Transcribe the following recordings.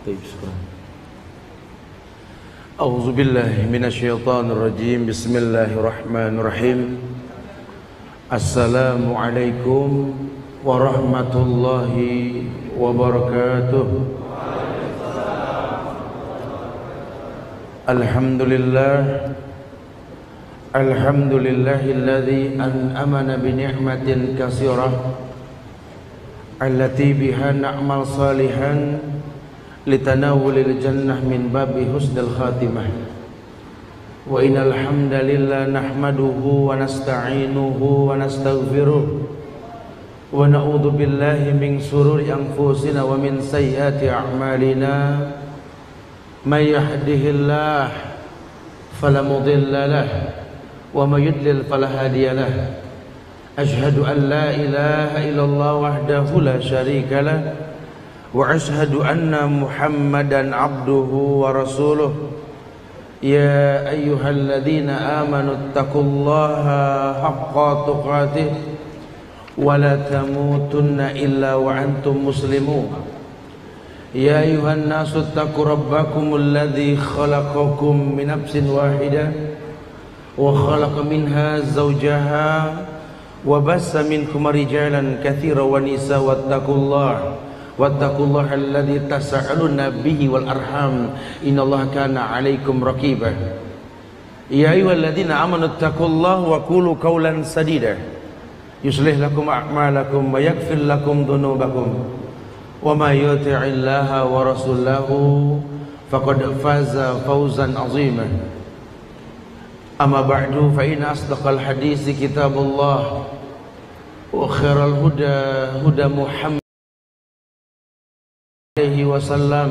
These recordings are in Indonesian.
طيب شكرا. أعوذ بالله من الشيطان الرجيم. بسم الله الرحمن الرحيم. السلام عليكم ورحمة الله وبركاته. الحمد لله الحمد لله الذي أنعمنا بنعمة كثيرة التي بها نعمل صالحا لتناول الجنة من باب حسن الخاتمة. وإن الحمد لله نحمده ونستعينه ونستغفره ونعوذ بالله من شرور أنفسنا ومن سيئات أعمالنا. من يهده الله فلا مضل له ومن يضلل فلا هادي له. أشهد أن لا إله إلا الله وحده لا شريك له وأشهد أن محمدا عبده ورسوله. يا أيها الذين آمنوا اتقوا الله حق تقاته ولا تموتن إلا وأنتم مسلمون. يا أيها الناس اتقوا ربكم الذي خلقكم من نفس واحدة وخلق منها زوجها وبث منكم رجالا كثيرا ونساء واتقوا الله الذي تساءلون به والأرحام إن الله كان عليكم رقيبا. يا أيها الذين آمنوا اتقوا الله وقولوا قولا سديدا يصلح لكم أعمالكم ويغفر لكم ذنوبكم وما يطع الله ورسوله فقد فاز فوزا عظيما. أما بعد فإن أصدق الحديث كتاب الله وخير الهدى هدى محمد عليه وسلم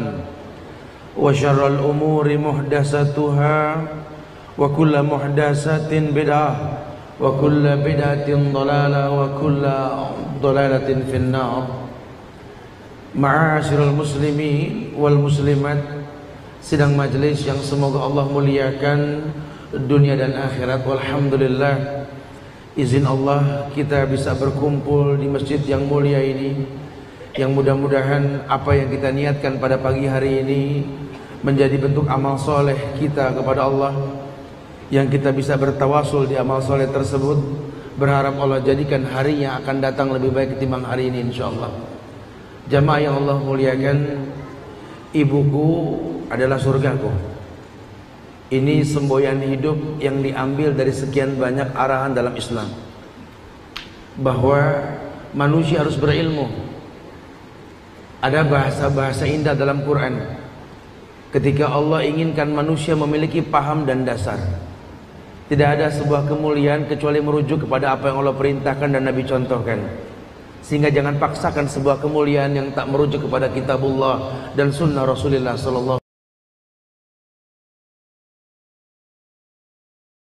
وشر الأمور محدثاتها وكل محدثة بدعة وكل بدعة ضلالة وكل ضلالة في النار. Ma'asyiral muslimin wal muslimat, sidang majelis yang semoga Allah muliakan dunia dan akhirat. Walhamdulillah, izin Allah kita bisa berkumpul di masjid yang mulia ini, yang mudah-mudahan apa yang kita niatkan pada pagi hari ini menjadi bentuk amal soleh kita kepada Allah, yang kita bisa bertawasul di amal soleh tersebut. Berharap Allah jadikan hari yang akan datang lebih baik ketimbang hari ini insyaallah. Jamaah yang Allah muliakan, ibuku adalah surgaku. Ini semboyan hidup yang diambil dari sekian banyak arahan dalam Islam, bahwa manusia harus berilmu. Ada bahasa-bahasa indah dalam Quran ketika Allah inginkan manusia memiliki paham dan dasar. Tidak ada sebuah kemuliaan kecuali merujuk kepada apa yang Allah perintahkan dan Nabi contohkan. Sehingga jangan paksakan sebuah kemuliaan yang tak merujuk kepada kitabullah dan sunnah Rasulullah sallallahu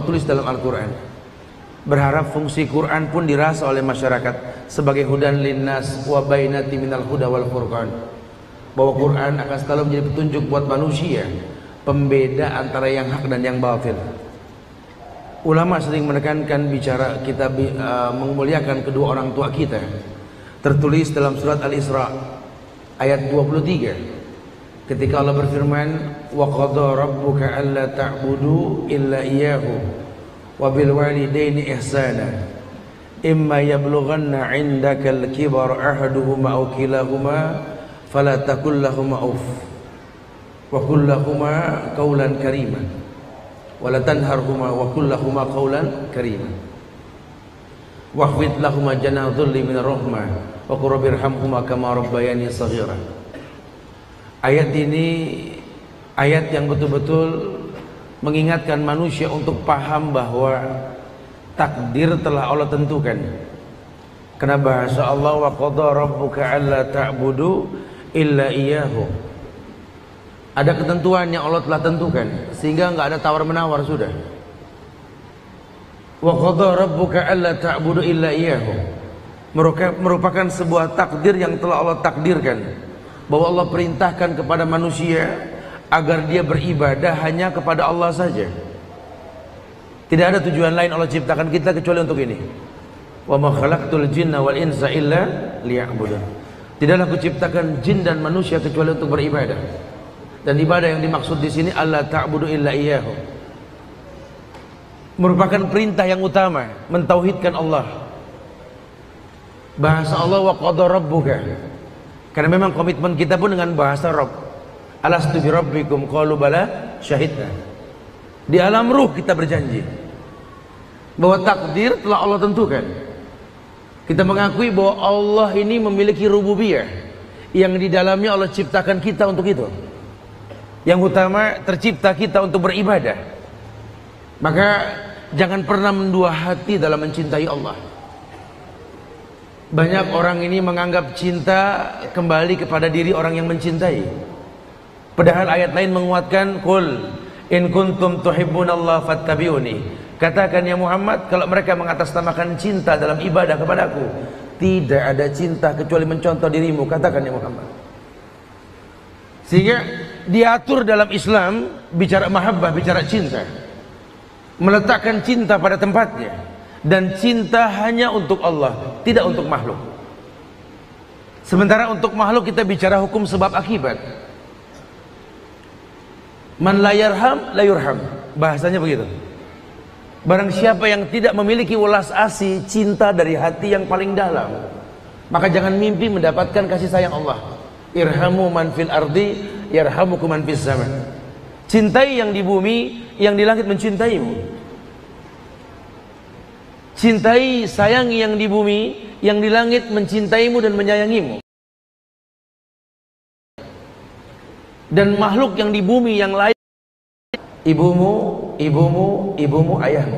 tulis dalam Al-Quran. Berharap fungsi Quran pun dirasa oleh masyarakat sebagai hudan linnas wa bainati minal huda wal furqan, bahwa Quran akan selalu menjadi petunjuk buat manusia, pembeda antara yang hak dan yang batil. Ulama sering menekankan bicara kita memuliakan kedua orang tua kita. Tertulis dalam surat Al-Isra ayat 23 ketika Allah berfirman, wa qadha rabbuka alla ta'budu illa iyyahu wa bil walidaini ihsana imma yablughanna 'indaka al-kibara ahaduhuma aw kilahuma fala taqul lahumā uff wa qul lahumā qawlan karīman wa la tanharhumā wa qul lahumā qawlan karīman waqfid lahumā janāha dhulli minar rahmah wa qur rabbirhamhumā kamā rabbayani shaghīra. Ayat ini ayat yang betul-betul mengingatkan manusia untuk paham bahwa takdir telah Allah tentukan. Karena bahasa Allah, wa qadha rabbuka alla ta'budu illa iyyahu. Ada ketentuan yang Allah telah tentukan, sehingga enggak ada tawar-menawar sudah. Wa qadha rabbuka alla ta'budu illa iyyahu merupakan sebuah takdir yang telah Allah takdirkan, bahwa Allah perintahkan kepada manusia agar dia beribadah hanya kepada Allah saja. Tidak ada tujuan lain Allah ciptakan kita kecuali untuk ini. Wa ma khalaqtul jinna wal insa illa liya'budun. Tidaklah kuciptakan jin dan manusia kecuali untuk beribadah. Dan ibadah yang dimaksud di sini Allah ta'budu illa iyyahu. Merupakan perintah yang utama, mentauhidkan Allah. Bahasa Allah wa qada rabbuka. Karena memang komitmen kita pun dengan bahasa Rabb. Alastu bi rabbikum qalu bala syahidna. Di alam ruh kita berjanji bahwa takdir telah Allah tentukan. Kita mengakui bahwa Allah ini memiliki rububiyah yang di dalamnya Allah ciptakan kita untuk itu. Yang utama tercipta kita untuk beribadah. Maka jangan pernah mendua hati dalam mencintai Allah. Banyak orang ini menganggap cinta kembali kepada diri orang yang mencintai. Padahal ayat lain menguatkan qul in kuntum tuhibbunallaha fattabi'uni. Katakan ya Muhammad, kalau mereka mengatasnamakan cinta dalam ibadah kepadaku, tidak ada cinta kecuali mencontoh dirimu. Katakan ya Muhammad. Sehingga diatur dalam Islam bicara mahabbah, bicara cinta, meletakkan cinta pada tempatnya, dan cinta hanya untuk Allah, tidak untuk makhluk. Sementara untuk makhluk kita bicara hukum sebab akibat. Man la yarham la yurham, bahasanya begitu. Barang siapa yang tidak memiliki welas asih, cinta dari hati yang paling dalam, maka jangan mimpi mendapatkan kasih sayang Allah. Irhamu man fil ardi yarhamukum man fis sama. Cintai yang di bumi, yang di langit mencintaimu. Cintai, sayangi yang di bumi, yang di langit mencintaimu dan menyayangimu. Dan makhluk yang di bumi yang lain, ibumu, ibumu, ibumu, ayahmu.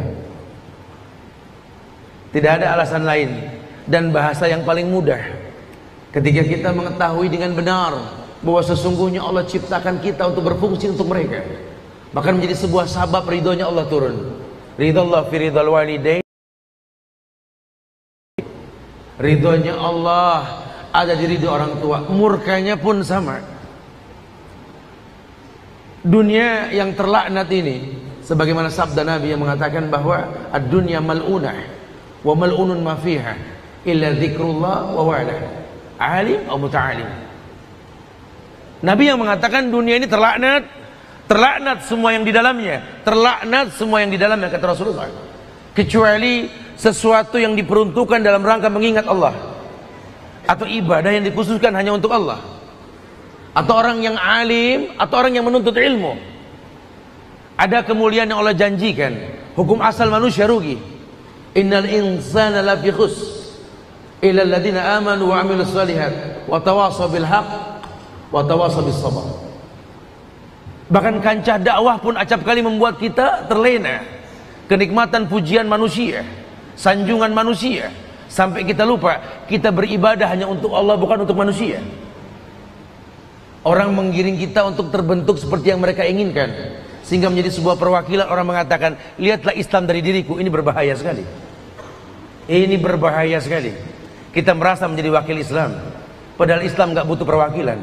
Tidak ada alasan lain. Dan bahasa yang paling mudah ketika kita mengetahui dengan benar bahwa sesungguhnya Allah ciptakan kita untuk berfungsi untuk mereka, bahkan menjadi sebuah sabab ridhonya Allah turun. Ridhallah fi ridhal walidain. Ridhonya Allah ada di ridho orang tua, murkanya pun sama. Dunia yang terlaknat ini, sebagaimana sabda Nabi yang mengatakan bahwa ad-dunya mal'unah wa mal'unun ma fiha illa dzikrullah wa wa'lah alim atau muta'alim. Nabi yang mengatakan dunia ini terlaknat, terlaknat semua yang di dalamnya, terlaknat semua yang di dalamnya, kata Rasulullah, kecuali sesuatu yang diperuntukkan dalam rangka mengingat Allah, atau ibadah yang dikhususkan hanya untuk Allah, atau orang yang alim, atau orang yang menuntut ilmu. Ada kemuliaan yang Allah janjikan. Hukum asal manusia rugi. Innal insana lafi khusr illa alladziina aamanu wa 'amilus shalihat wa tawashaw bil haqq wa tawashaw bis sabr. Bahkan kancah dakwah pun acap kali membuat kita terlena kenikmatan pujian manusia, sanjungan manusia, sampai kita lupa kita beribadah hanya untuk Allah, bukan untuk manusia. Orang menggiring kita untuk terbentuk seperti yang mereka inginkan, sehingga menjadi sebuah perwakilan. Orang mengatakan, lihatlah Islam dari diriku. Ini berbahaya sekali. Ini berbahaya sekali. Kita merasa menjadi wakil Islam, padahal Islam gak butuh perwakilan.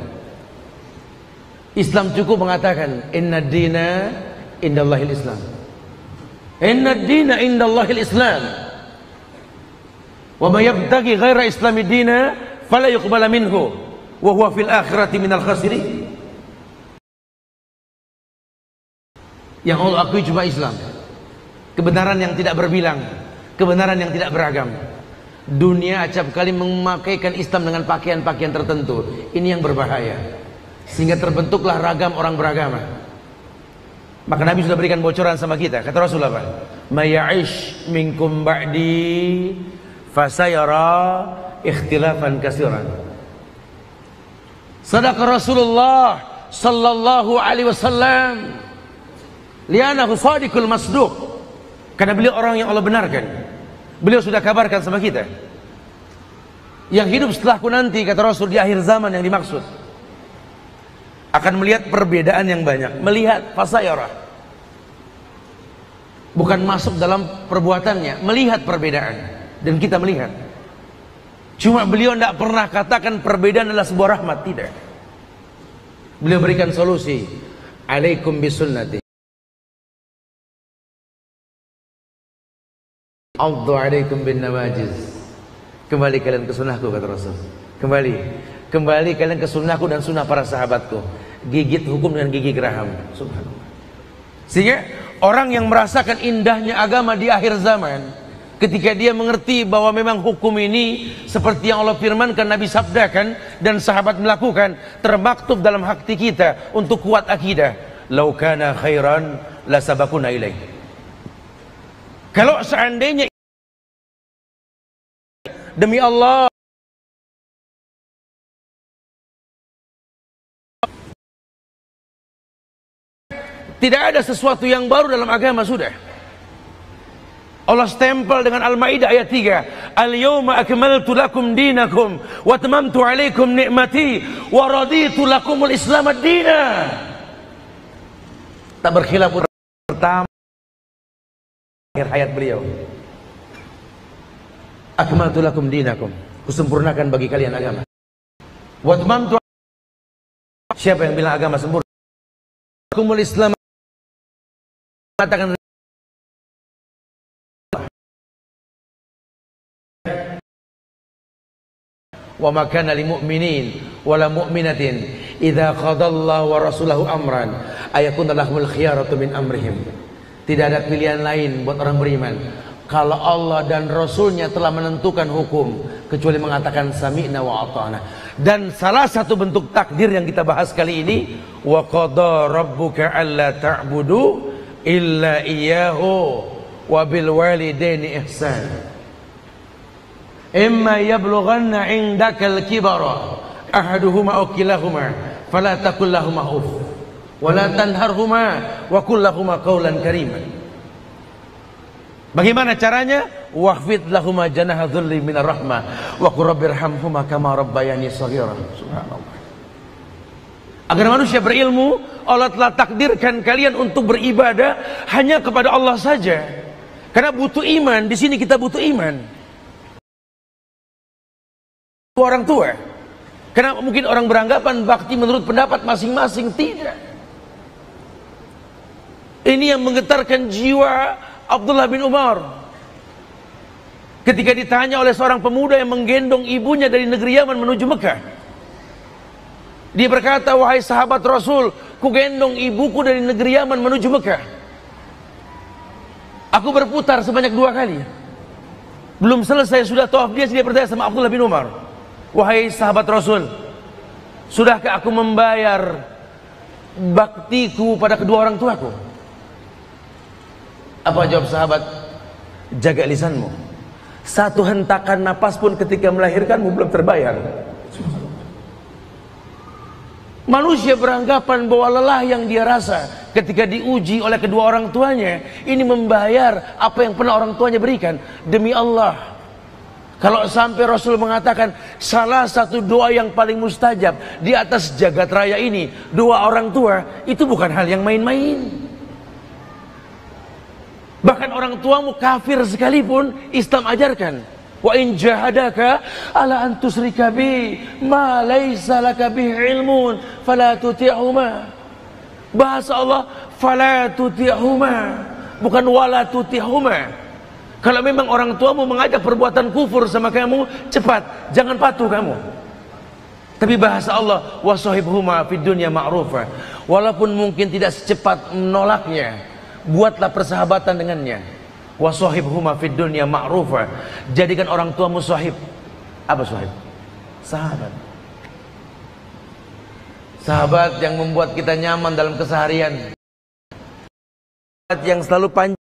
Islam cukup mengatakan, inna dina indallahil Islam. Inna dina indallahil Islam. Wa ma yabtaghi ghaira islami dina fala yuqbala minhu wa huwa fil akhirati minal khasirin. Yang Allah akui cuma Islam, kebenaran yang tidak berbilang, kebenaran yang tidak beragam. Dunia acap kali memakaikan Islam dengan pakaian-pakaian tertentu. Ini yang berbahaya, sehingga terbentuklah ragam orang beragama. Maka Nabi sudah berikan bocoran sama kita. Kata Rasulullah, "May ya'ish minkum ba'di fasayara ikhtilafan katsiran." Sadaqa Rasulullah sallallahu alaihi wasallam li'annahu shadiqul masduq. Karena beliau orang yang Allah benarkan. Beliau sudah kabarkan sama kita. Yang hidup setelahku nanti, kata Rasul, di akhir zaman yang dimaksud akan melihat perbedaan yang banyak. Melihat fasayara, bukan masuk dalam perbuatannya, melihat perbedaan. Dan kita melihat. Cuma beliau tidak pernah katakan perbedaan adalah sebuah rahmat, tidak. Beliau berikan solusi. Alaikum bisunnati. Addu alaikum bin nawajiz. Kembali kalian ke sunnahku, kata Rasul. Kembali. Kembali kalian ke sunnahku dan sunnah para sahabatku. Gigit hukum dengan gigi geraham. Subhanallah. Sehingga orang yang merasakan indahnya agama di akhir zaman, ketika dia mengerti bahwa memang hukum ini seperti yang Allah firmankan, Nabi sabdakan, dan sahabat melakukan, termaktub dalam hati kita untuk kuat akidah. Lau kana khairan la sabakuna ilaih. Kalau seandainya demi Allah tidak ada sesuatu yang baru dalam agama, sudah Allah stempel dengan Al-Maidah ayat 3. Al-yawma akmaltu lakum dinakum wa atmamtu alaikum ni'mati wa raditu lakumul Islam ad-dina. Tak berkhilaf pertama akhir hayat beliau. Akmaltu lakum dinakum, kusempurnakan bagi kalian agama. Wa atmamtu, siapa yang bilang agama sempurna? Lakumul Islam, katakan wa ma kana lil mu'minin wala mu'minatin idza qadallahu wa rasulahu amran ayakuna lahumul khiyaratu min amrihim. Tidak ada pilihan lain buat orang beriman kalau Allah dan Rasulnya telah menentukan hukum kecuali mengatakan sami'na wa ata'na. Dan salah satu bentuk takdir yang kita bahas kali ini, wa qada rabbuka alla ta'budu illa iyyahu wa bil walidaini ihsan. Imma yablughanna 'indakal kibara ahaduhuma aw kilahuma fala taqul lahumā uff wa la tanharhumā wa qul lahumā qawlan karīman. Bagaimana caranya? Wahfid lahumā janaha dhulli minar rahmah wa qur rabbirhamhumā kamā rabbayani shaghīran. Subhanallah. Agar manusia berilmu, Allah telah takdirkan kalian untuk beribadah hanya kepada Allah saja. Karena butuh iman, di sini kita butuh iman. Orang tua, karena mungkin orang beranggapan bakti menurut pendapat masing-masing. Tidak. Ini yang menggetarkan jiwa Abdullah bin Umar ketika ditanya oleh seorang pemuda yang menggendong ibunya dari negeri Yaman menuju Mekah. Dia berkata, wahai sahabat Rasul, ku gendong ibuku dari negeri Yaman menuju Mekah. Aku berputar sebanyak 2 kali. Belum selesai sudah tawaf dia bertanya sama Abdullah bin Umar, wahai sahabat Rasul, sudahkah aku membayar baktiku pada kedua orang tuaku? Apa jawab sahabat? Jaga lisanmu. Satu hentakan napas pun ketika melahirkanmu belum terbayar. Manusia beranggapan bahwa lelah yang dia rasa ketika diuji oleh kedua orang tuanya ini membayar apa yang pernah orang tuanya berikan. Demi Allah, kalau sampai Rasul mengatakan salah satu doa yang paling mustajab di atas jagat raya ini doa orang tua, itu bukan hal yang main-main. Bahkan orang tuamu kafir sekalipun Islam ajarkan, wa in jahadaka ala an tusyrika bi ma laysa laka bihi ilmun fala tuti'huma. Bahasa Allah fala tuti'huma, bukan wala tuti'huma. Kalau memang orang tuamu mengajak perbuatan kufur sama kamu, cepat, jangan patuh kamu. Tapi bahasa Allah, wasahibhuma fid dunya ma'rufa. Walaupun mungkin tidak secepat menolaknya, buatlah persahabatan dengannya. Wasahibhuma fid dunya ma'rufa. Jadikan orang tuamu sahib. Apa sahib? Sahabat. Sahabat yang membuat kita nyaman dalam keseharian. Sahabat yang selalu panjang.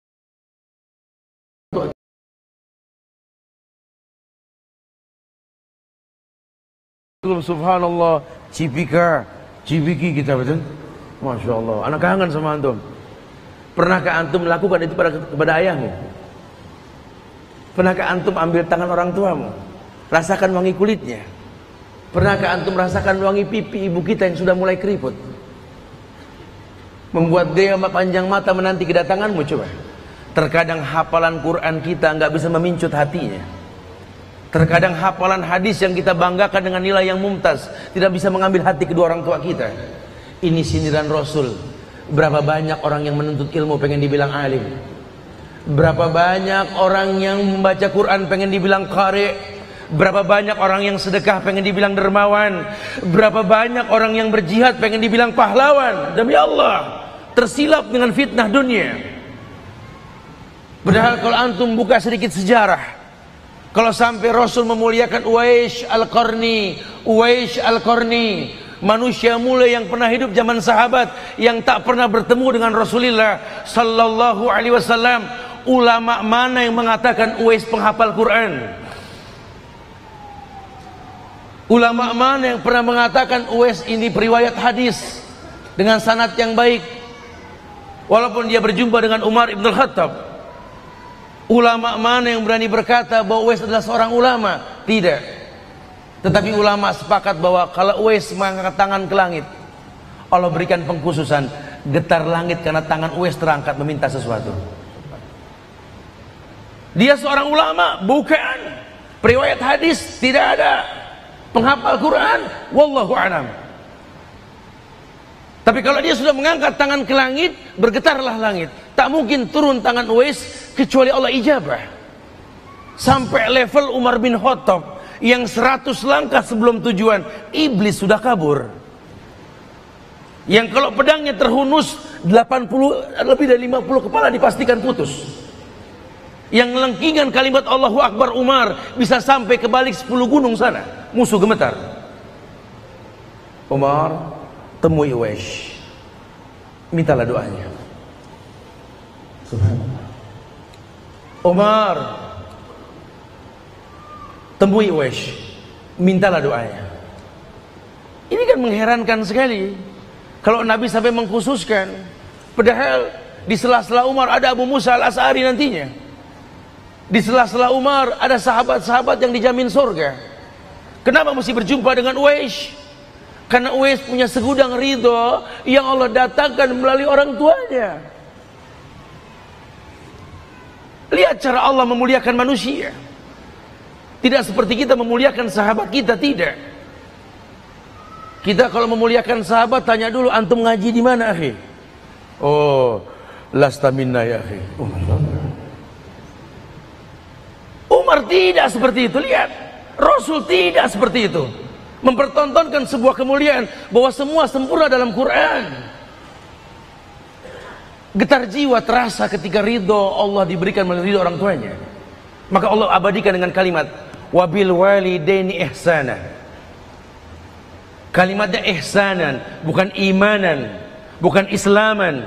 Subhanallah, Cipiki kita, betul? Masya Allah, anak kangen sama antum. Pernahkah antum melakukan itu kepada ayahmu? Pernahkah antum ambil tangan orang tuamu, rasakan wangi kulitnya? Pernahkah antum rasakan wangi pipi ibu kita yang sudah mulai keriput, membuat dia panjang mata menanti kedatanganmu? Coba. Terkadang hafalan Quran kita nggak bisa memincut hatinya. Terkadang hafalan hadis yang kita banggakan dengan nilai yang mumtaz tidak bisa mengambil hati kedua orang tua kita. Ini sindiran Rasul. Berapa banyak orang yang menuntut ilmu pengen dibilang alim. Berapa banyak orang yang membaca Quran pengen dibilang qari. Berapa banyak orang yang sedekah pengen dibilang dermawan, berapa banyak orang yang berjihad pengen dibilang pahlawan. Demi Allah, tersilap dengan fitnah dunia. Padahal kalau antum buka sedikit sejarah, kalau sampai Rasul memuliakan Uwais Al-Qarni, manusia mulia yang pernah hidup zaman sahabat, yang tak pernah bertemu dengan Rasulullah sallallahu alaihi wasallam, ulama mana yang mengatakan Uwais penghafal Quran? Ulama mana yang pernah mengatakan Uwais ini periwayat hadis dengan sanad yang baik, walaupun dia berjumpa dengan Umar ibn Khattab? Ulama mana yang berani berkata bahwa Uwais adalah seorang ulama? Tidak. Tetapi ulama sepakat bahwa kalau Uwais mengangkat tangan ke langit, Allah berikan pengkhususan, getar langit karena tangan Uwais terangkat meminta sesuatu. Dia seorang ulama? Bukan. Periwayat hadis? Tidak ada. Penghafal Quran? Wallahu a'lam. Tapi kalau dia sudah mengangkat tangan ke langit, bergetarlah langit. Tak mungkin turun tangan Uwais kecuali Allah ijabah. Sampai level Umar bin Khattab yang 100 langkah sebelum tujuan, iblis sudah kabur. Yang kalau pedangnya terhunus 80, lebih dari 50 kepala dipastikan putus. Yang lengkingan kalimat Allahu Akbar Umar bisa sampai ke balik 10 gunung sana, musuh gemetar. Umar temui Uwais, mintalah doanya. Subhanallah. Umar temui Uwais, mintalah doanya. Ini kan mengherankan sekali kalau Nabi sampai mengkhususkan, padahal di sela-sela Umar ada Abu Musa al-Asy'ari nantinya. Di sela-sela Umar ada sahabat-sahabat yang dijamin surga. Kenapa mesti berjumpa dengan Uwais? Karena Uwais punya segudang ridho yang Allah datangkan melalui orang tuanya. Lihat cara Allah memuliakan manusia. Tidak seperti kita memuliakan sahabat kita, tidak. Kita kalau memuliakan sahabat tanya dulu, antum ngaji di mana, akhi? Oh, lasta minna ya, akhi. Umar tidak seperti itu. Lihat, Rasul tidak seperti itu. Mempertontonkan sebuah kemuliaan bahwa semua sempurna dalam Quran. Getar jiwa terasa ketika ridho Allah diberikan melalui ridho orang tuanya. Maka Allah abadikan dengan kalimat wabil walidaini ihsana. Kalimatnya ihsanan, bukan imanan, bukan islaman.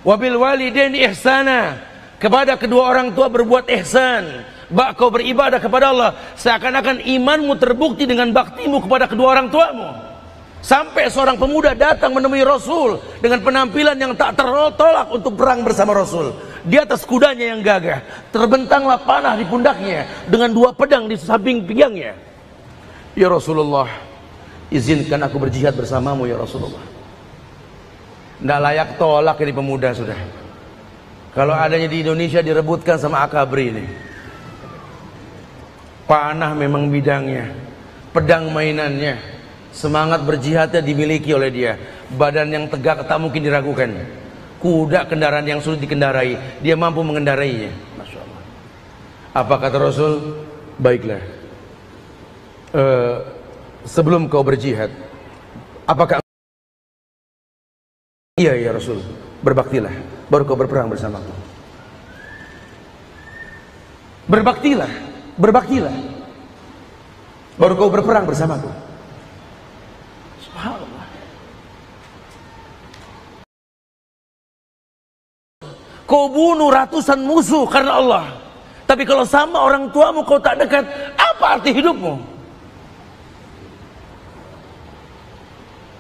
Wabil walidaini ihsana, kepada kedua orang tua berbuat ihsan. Bak kau beribadah kepada Allah seakan-akan imanmu terbukti dengan baktimu kepada kedua orang tuamu. Sampai seorang pemuda datang menemui Rasul dengan penampilan yang tak tertolak untuk perang bersama Rasul. Di atas kudanya yang gagah, terbentanglah panah di pundaknya dengan 2 pedang di samping pinggangnya. Ya Rasulullah, izinkan aku berjihad bersamamu ya Rasulullah. Nggak layak tolak ini pemuda sudah. Kalau adanya di Indonesia direbutkan sama akabri ini. Panah memang bidangnya, pedang mainannya, semangat berjihadnya dimiliki oleh dia. Badan yang tegak tak mungkin diragukan. Kuda kendaraan yang sulit dikendarai, dia mampu mengendarainya. Masya Allah. Apa kata Rasul? Baiklah, sebelum kau berjihad, apakah iya ya Rasul, berbaktilah, baru kau berperang bersamaku. Berbaktilah, berbaktilah, baru kau berperang bersamaku. Subhanallah. Kau bunuh ratusan musuh karena Allah, tapi kalau sama orang tuamu kau tak dekat, apa arti hidupmu?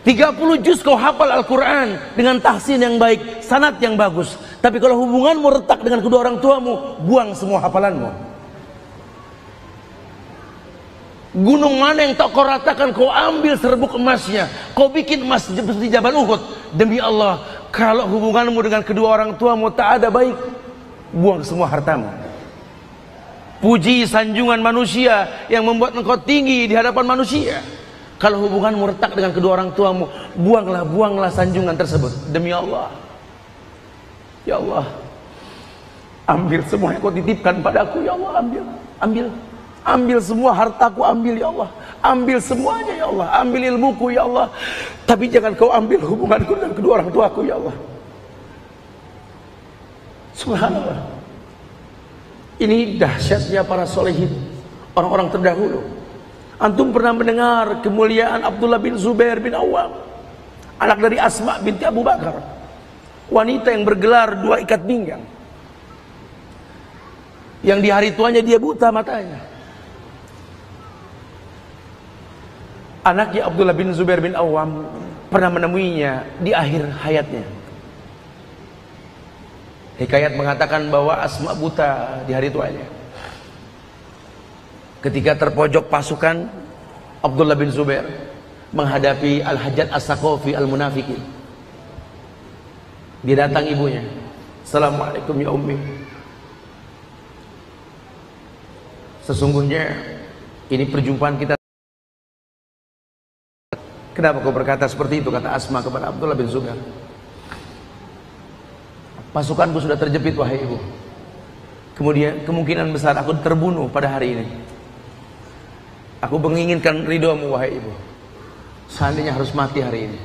30 juz kau hafal Al-Quran dengan tahsin yang baik, sanad yang bagus, tapi kalau hubunganmu retak dengan kedua orang tuamu, buang semua hafalanmu. Gunung mana yang tak kau ratakan, kau ambil serbuk emasnya, kau bikin emas seperti Jabal Uhud. Demi Allah, kalau hubunganmu dengan kedua orang tuamu tak ada baik, buang semua hartamu. Puji sanjungan manusia yang membuat engkau tinggi di hadapan manusia. Kalau hubunganmu retak dengan kedua orang tuamu, buanglah sanjungan tersebut. Demi Allah, ya Allah, Ambil semua yang kau titipkan padaku ya Allah, ambil semua hartaku, ambil ya Allah, ambil semuanya ya Allah, ambil ilmuku ya Allah, tapi jangan kau ambil hubunganku dengan kedua orang tuaku ya Allah. Subhanallah. Ini dahsyatnya para solehin, orang-orang terdahulu. Antum pernah mendengar kemuliaan Abdullah bin Zubair bin Awam, anak dari Asma binti Abu Bakar, wanita yang bergelar 2 ikat pinggang, yang di hari tuanya dia buta matanya. Anaknya Abdullah bin Zubair bin Awam pernah menemuinya di akhir hayatnya. Hikayat mengatakan bahwa Asma buta di hari tuanya. Ketika terpojok pasukan, Abdullah bin Zubair menghadapi Al-Hajjaj As-Saqafi Al-Munafiqin. Dia datang ibunya, "Assalamualaikum ya ummi. Sesungguhnya ini perjumpaan kita." "Kenapa kau berkata seperti itu?" kata Asma kepada Abdullah bin Zubair. "Pasukanku sudah terjepit wahai ibu. Kemudian kemungkinan besar aku terbunuh pada hari ini. Aku menginginkan ridhomu wahai ibu. Seandainya harus mati hari ini."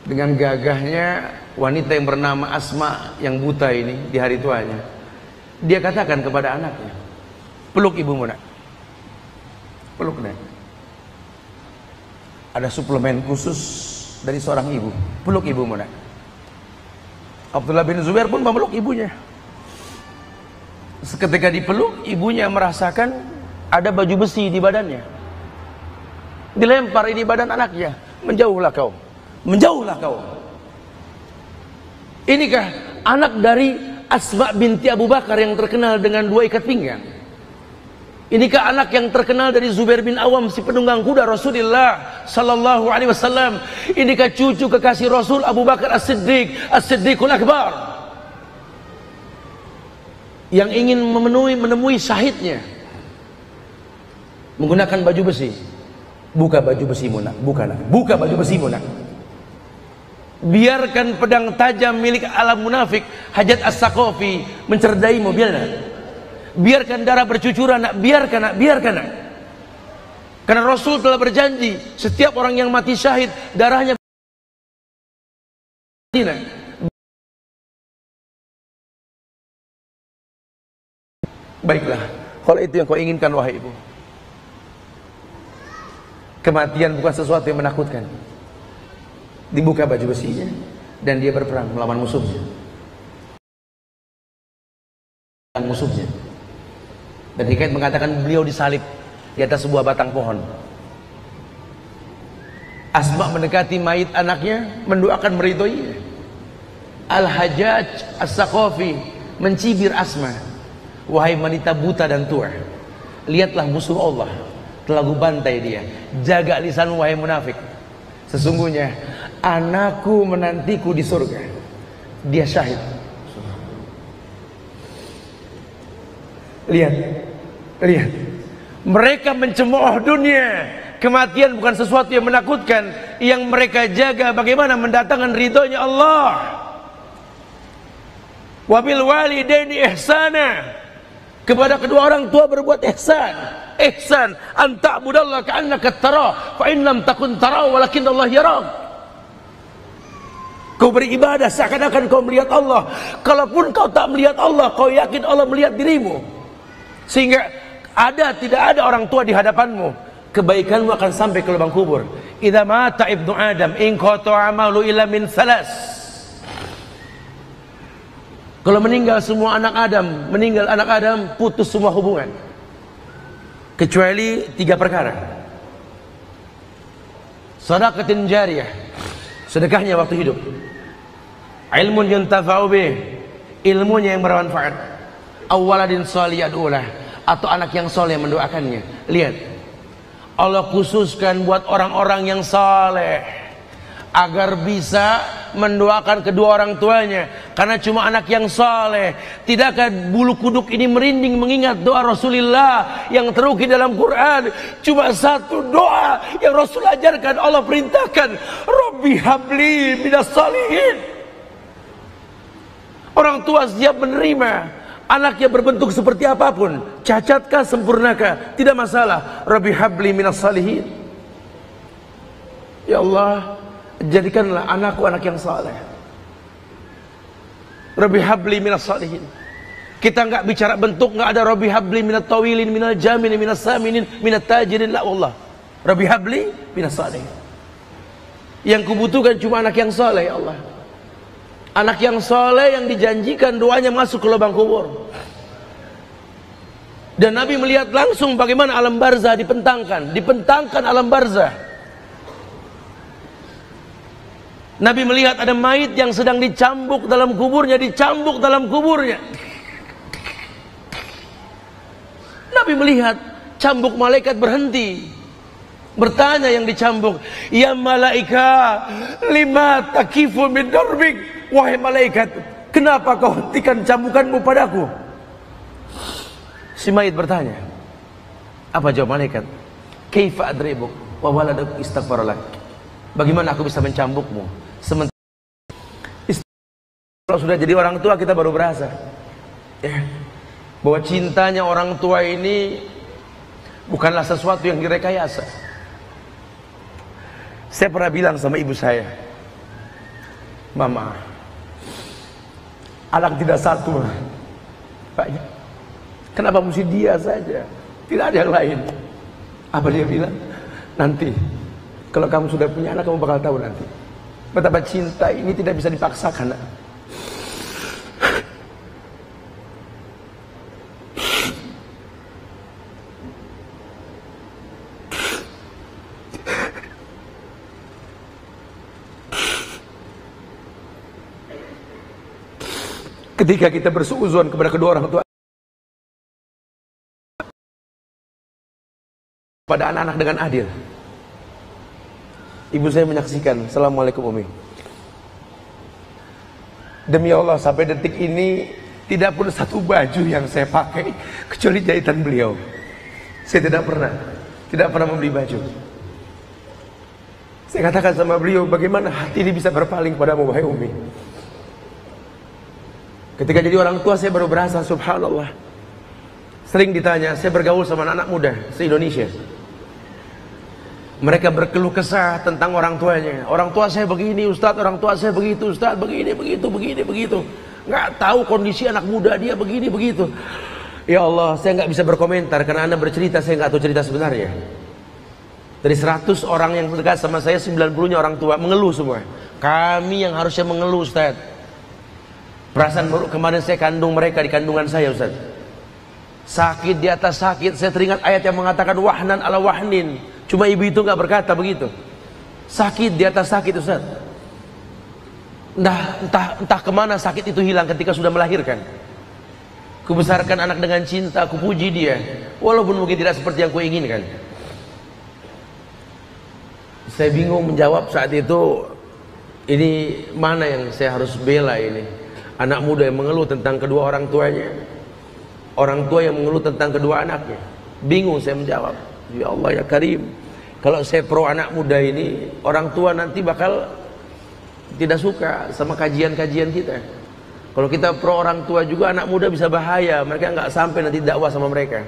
Dengan gagahnya wanita yang bernama Asma yang buta ini di hari tuanya, dia katakan kepada anaknya, "Peluk ibumu nak, peluk nak. Ada suplemen khusus dari seorang ibu, peluk ibumu nak." Abdullah bin Zubair pun memeluk ibunya. Seketika dipeluk, ibunya merasakan ada baju besi di badannya. Dilempar ini badan anaknya, "Menjauhlah kau, menjauhlah kau." Inikah anak dari Asma binti Abu Bakar yang terkenal dengan 2 ikat pinggang? Inikah anak yang terkenal dari Zubair bin Awam, si penunggang kuda Rasulullah sallallahu alaihi wasallam? Inikah cucu kekasih Rasul Abu Bakar As-Siddiq, As-Siddiqul Akbar, yang ingin menemui syahidnya menggunakan baju besi? Buka baju besimu nak, buka baju besimu nak. Biarkan pedang tajam milik alam munafik Hajjaj As-Saqafi mencerdaimu, biarkan. Biarkan darah bercucuran nak, biarkan nak. Karena Rasul telah berjanji, setiap orang yang mati syahid darahnya nak. Baiklah, kalau itu yang kau inginkan wahai ibu. Kematian bukan sesuatu yang menakutkan. Dibuka baju besinya dan dia berperang melawan musuhnya. Dan hikayat mengatakan beliau disalib di atas sebuah batang pohon. Asma mendekati mayit anaknya, mendoakan meridhoinya. Al-Hajjaj As-Saqafi mencibir Asma, "Wahai wanita buta dan tua, lihatlah musuh Allah telah kubantai dia. Jaga lisanmu wahai munafik. Sesungguhnya anakku menantiku di surga. Dia syahid." Lihat. Mereka mencemooh dunia. Kematian bukan sesuatu yang menakutkan. Yang mereka jaga bagaimana mendatangkan ridhonya Allah. Wabil walidaini ihsana. Kepada kedua orang tua berbuat ihsan. Ihsan an ta'budallaha ka'annaka tarah, fa in lam takun tarah walakin Allah yarak. Kau beribadah seakan-akan kau melihat Allah. Kalaupun kau tak melihat Allah, kau yakin Allah melihat dirimu. Sehingga tidak ada orang tua di hadapanmu, kebaikanmu akan sampai ke lubang kubur. Idza mata ibnu Adam in qata amalu illa min salas. Kalau meninggal anak Adam, putus semua hubungan. Kecuali 3 perkara. Shadaqatin jariyah, sedekahnya waktu hidup. Ilmun yuntafa'u bih, ilmunya yang bermanfaat. Awaladin sholih yad'ulah, atau anak yang soleh mendoakannya. Lihat, Allah khususkan buat orang-orang yang soleh agar bisa mendoakan kedua orang tuanya, karena cuma anak yang soleh. Tidakkah bulu kuduk ini merinding mengingat doa Rasulullah yang terukir dalam Quran? Cuma satu doa yang Rasul ajarkan, Allah perintahkan, Rabbi habli minas salihin. Orang tua siap menerima anaknya berbentuk seperti apapun, cacatkah, sempurnakah, tidak masalah. Rabbi habli minas salihin. Ya Allah, jadikanlah anakku anak yang saleh. Rabbi habli minas salihin. Kita enggak bicara bentuk, enggak ada Rabbi habli minat tawilin, minal jamin, minas saminin, minat tajirin, la wallah. Rabbi habli minas salihin. Yang kubutuhkan cuma anak yang saleh, ya Allah. Anak yang soleh yang dijanjikan doanya masuk ke lubang kubur. Dan Nabi melihat langsung bagaimana alam barzah dipentangkan alam barzah. Nabi melihat ada mayit yang sedang dicambuk dalam kuburnya. Nabi melihat cambuk malaikat berhenti. Bertanya yang dicambuk, ya malaika, lima takifu min darbik. Wahai malaikat, kenapa kau hentikan cambukanmu padaku? Si mayit bertanya. Apa jawab malaikat? Kaifa adribuk wa waladuk istaghfar lak. Bagaimana aku bisa mencambukmu sementara kalau sudah jadi orang tua kita baru berasa ya, bahwa cintanya orang tua ini bukanlah sesuatu yang direkayasa. Saya pernah bilang sama ibu saya, Mama, anak tidak satu banyak. Kenapa mesti dia saja? Tidak ada yang lain. Apa dia bilang? Nanti kalau kamu sudah punya anak, kamu bakal tahu nanti betapa cinta ini tidak bisa dipaksakan. Ketika kita bersuuzon kepada kedua orang tua, pada anak-anak dengan adil. Ibu saya menyaksikan. Assalamualaikum Umi. Demi Allah sampai detik ini tidak pun satu baju yang saya pakai kecuali jahitan beliau. Saya tidak pernah membeli baju. Saya katakan sama beliau, bagaimana hati ini bisa berpaling padamu wahai Umi. Ketika jadi orang tua saya baru berasa, subhanallah. Sering ditanya, saya bergaul sama anak-anak muda se-Indonesia. Mereka berkeluh kesah tentang orang tuanya. Orang tua saya begini Ustadz, orang tua saya begitu Ustadz, begini, begitu. Nggak tahu kondisi anak muda dia begini, begitu. Ya Allah, saya nggak bisa berkomentar karena Anda bercerita, saya nggak tahu cerita sebenarnya. Dari 100 orang yang dekat sama saya, 90-nya orang tua, mengeluh semua. Kami yang harusnya mengeluh Ustadz. Perasaan baru kemarin saya kandung mereka di kandungan saya Ustaz. Sakit di atas sakit. Saya teringat ayat yang mengatakan wahnan ala wahnin. Cuma ibu itu nggak berkata begitu. Sakit di atas sakit Ustaz. Entah kemana sakit itu hilang ketika sudah melahirkan. Kubesarkan anak dengan cinta, kupuji dia, walaupun mungkin tidak seperti yang kuinginkan. Saya bingung menjawab saat itu. Ini mana yang saya harus bela ini? Anak muda yang mengeluh tentang kedua orang tuanya, orang tua yang mengeluh tentang kedua anaknya. Bingung saya menjawab. Ya Allah ya Karim, kalau saya pro anak muda ini, orang tua nanti bakal tidak suka sama kajian-kajian kita. Kalau kita pro orang tua juga, anak muda bisa bahaya. Mereka nggak sampai nanti dakwah sama mereka.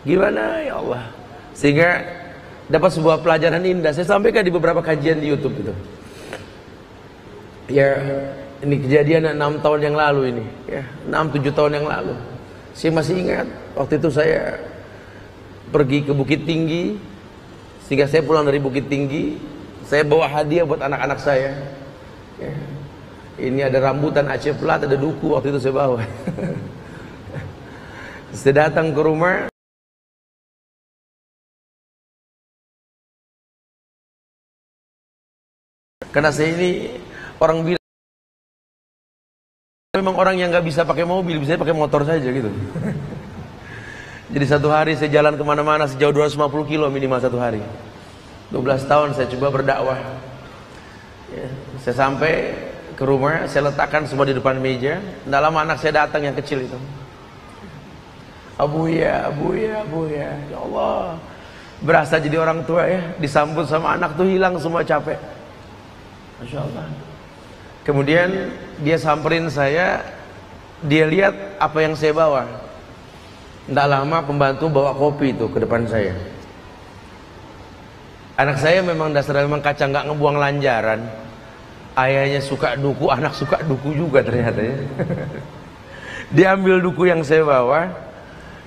Gimana ya Allah? Sehingga dapat sebuah pelajaran indah. Saya sampaikan di beberapa kajian di YouTube itu. Ya, ini kejadian 6 tahun yang lalu ini, ya, 6-7 tahun yang lalu. Saya masih ingat waktu itu saya pergi ke Bukit Tinggi. Sehingga saya pulang dari Bukit Tinggi, saya bawa hadiah buat anak-anak saya. Ya. Ini ada rambutan Aceh Plat, ada duku, waktu itu saya bawa. Saya datang ke rumah. Karena saya ini orang bilang, memang orang yang nggak bisa pakai mobil, bisa pakai motor saja gitu. Jadi satu hari saya jalan kemana-mana sejauh 250 kilo minimal satu hari. 12 tahun saya coba berdakwah. Ya, saya sampai ke rumah, saya letakkan semua di depan meja. Tidak lama anak saya datang yang kecil itu. Abu ya, ya Allah. Berasa jadi orang tua ya, disambut sama anak tuh hilang semua capek. Masya Allah. Kemudian dia samperin saya, Dia lihat apa yang saya bawa. Tidak lama pembantu bawa kopi itu ke depan saya. Anak saya memang dasarnya memang kaca, nggak ngebuang lanjaran. Ayahnya suka duku, anak suka duku juga ternyata ya. Dia ambil duku yang saya bawa,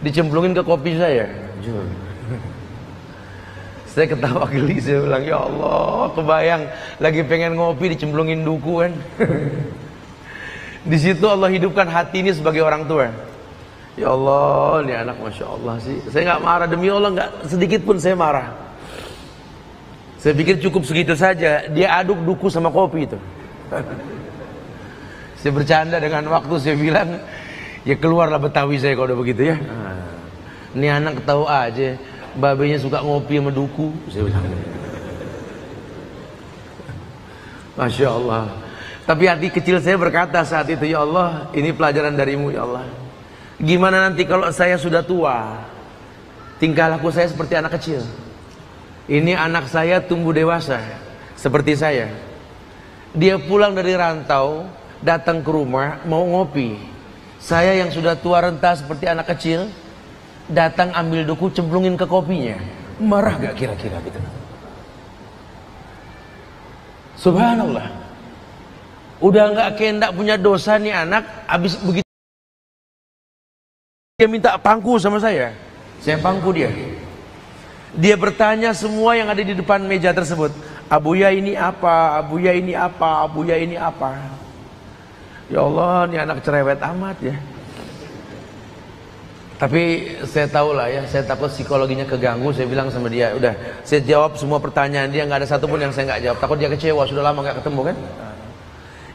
dicemplungin ke kopi saya. Saya ketawa geli, saya bilang, ya Allah, kebayang lagi pengen ngopi dicemplungin duku kan. Di situ Allah hidupkan hati ini sebagai orang tua. Ya Allah, ini anak Masya Allah sih. Saya nggak marah, demi Allah nggak sedikit pun saya marah. Saya pikir cukup segitu saja. Dia aduk duku sama kopi itu. Saya bercanda dengan waktu, saya bilang, ya keluarlah Betawi saya kalau udah begitu ya. Ini anak tahu aja, babenya suka ngopi sama duku. Saya bilang, Masya Allah. Tapi hati kecil saya berkata saat itu, ya Allah, ini pelajaran darimu ya Allah. Gimana nanti kalau saya sudah tua, tingkah laku saya seperti anak kecil. Ini anak saya tumbuh dewasa seperti saya. Dia pulang dari rantau, datang ke rumah mau ngopi. Saya yang sudah tua renta seperti anak kecil, datang ambil duku cemplungin ke kopinya. Marah gak kira-kira gitu? Subhanallah. Udah gak kendak punya dosa nih anak, habis begitu dia minta pangku sama saya pangku dia. Dia bertanya semua yang ada di depan meja tersebut. Abuya ini apa? Abuya ini apa? Abuya ini apa? Ya Allah, ini anak cerewet amat ya. Tapi saya tahu lah ya, saya takut psikologinya keganggu. Saya bilang sama dia, udah, saya jawab semua pertanyaan dia, nggak ada satupun yang saya nggak jawab. Takut dia kecewa, sudah lama nggak ketemu kan?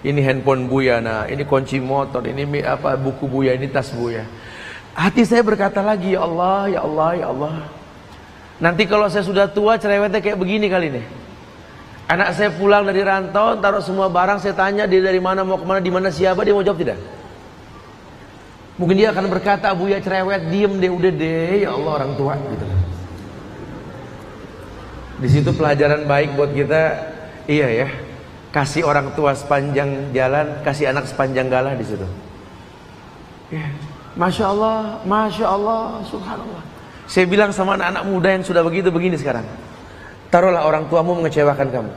Ini handphone Buya, nah, ini kunci motor, ini apa buku Buya, ini tas Buya. Hati saya berkata lagi, ya Allah, ya Allah, ya Allah. Nanti kalau saya sudah tua, cerewetnya kayak begini kali nih. Anak saya pulang dari rantau, taruh semua barang, saya tanya dia dari mana, mau kemana, di mana, siapa, dia mau jawab tidak? Mungkin dia akan berkata, Buya cerewet, diem deh, udah deh, ya Allah orang tua. Gitu. Di situ pelajaran baik buat kita, iya ya. Kasih orang tua sepanjang jalan, kasih anak sepanjang galah di situ. Ya. Masya Allah, subhanallah. Saya bilang sama anak-anak muda yang sudah begitu begini sekarang, taruhlah orang tuamu mengecewakan kamu,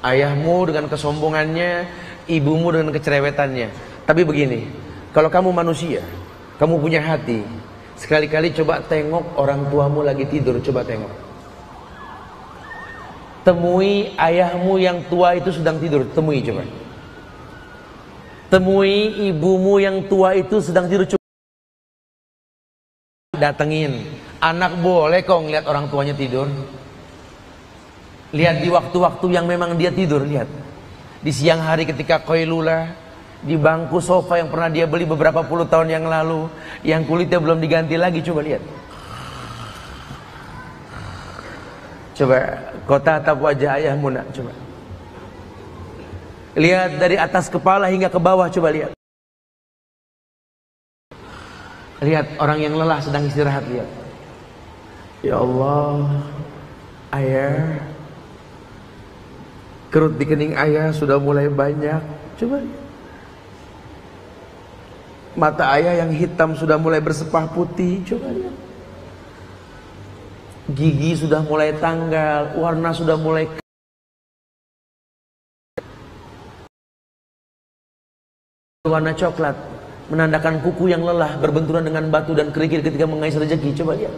ayahmu dengan kesombongannya, ibumu dengan kecerewetannya. Tapi begini, kalau kamu manusia, kamu punya hati, sekali-kali coba tengok orang tuamu lagi tidur, coba tengok. Temui ayahmu yang tua itu sedang tidur, temui coba. Temui ibumu yang tua itu sedang tidur, coba. Datengin. Anak boleh kok ngeliat orang tuanya tidur. Lihat di waktu-waktu yang memang dia tidur, lihat. Di siang hari ketika qailula, di bangku sofa yang pernah dia beli beberapa puluh tahun yang lalu, yang kulitnya belum diganti lagi, coba lihat. Coba kau tatap wajah ayahmu nak, coba. Lihat dari atas kepala hingga ke bawah, coba lihat. Lihat orang yang lelah sedang istirahat, lihat. Ya Allah, ayah, kerut di kening ayah sudah mulai banyak. Coba lihat. Mata ayah yang hitam sudah mulai bersepah putih. Coba lihat. Gigi sudah mulai tanggal, warna sudah mulai warna coklat, menandakan kuku yang lelah berbenturan dengan batu dan kerikil ketika mengais rezeki. Coba lihat.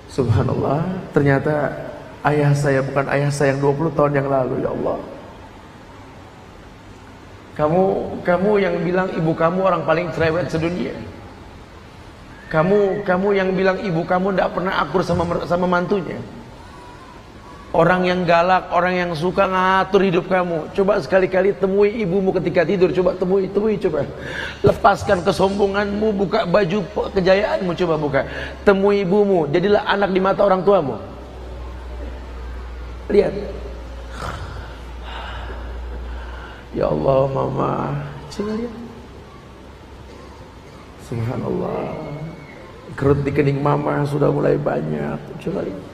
Subhanallah, ternyata ayah saya bukan ayah saya yang 20 tahun yang lalu. Ya Allah, kamu yang bilang ibu kamu orang paling cerewet sedunia. Kamu yang bilang ibu kamu tidak pernah akur sama mantunya. Orang yang galak, orang yang suka ngatur hidup kamu. Coba sekali-kali temui ibumu ketika tidur. Coba temui coba. Lepaskan kesombonganmu, buka baju kejayaanmu, coba buka. Temui ibumu, jadilah anak di mata orang tuamu. Lihat. Ya Allah, mama, coba lihat. Subhanallah, kerut di kening mama sudah mulai banyak. Coba lihat.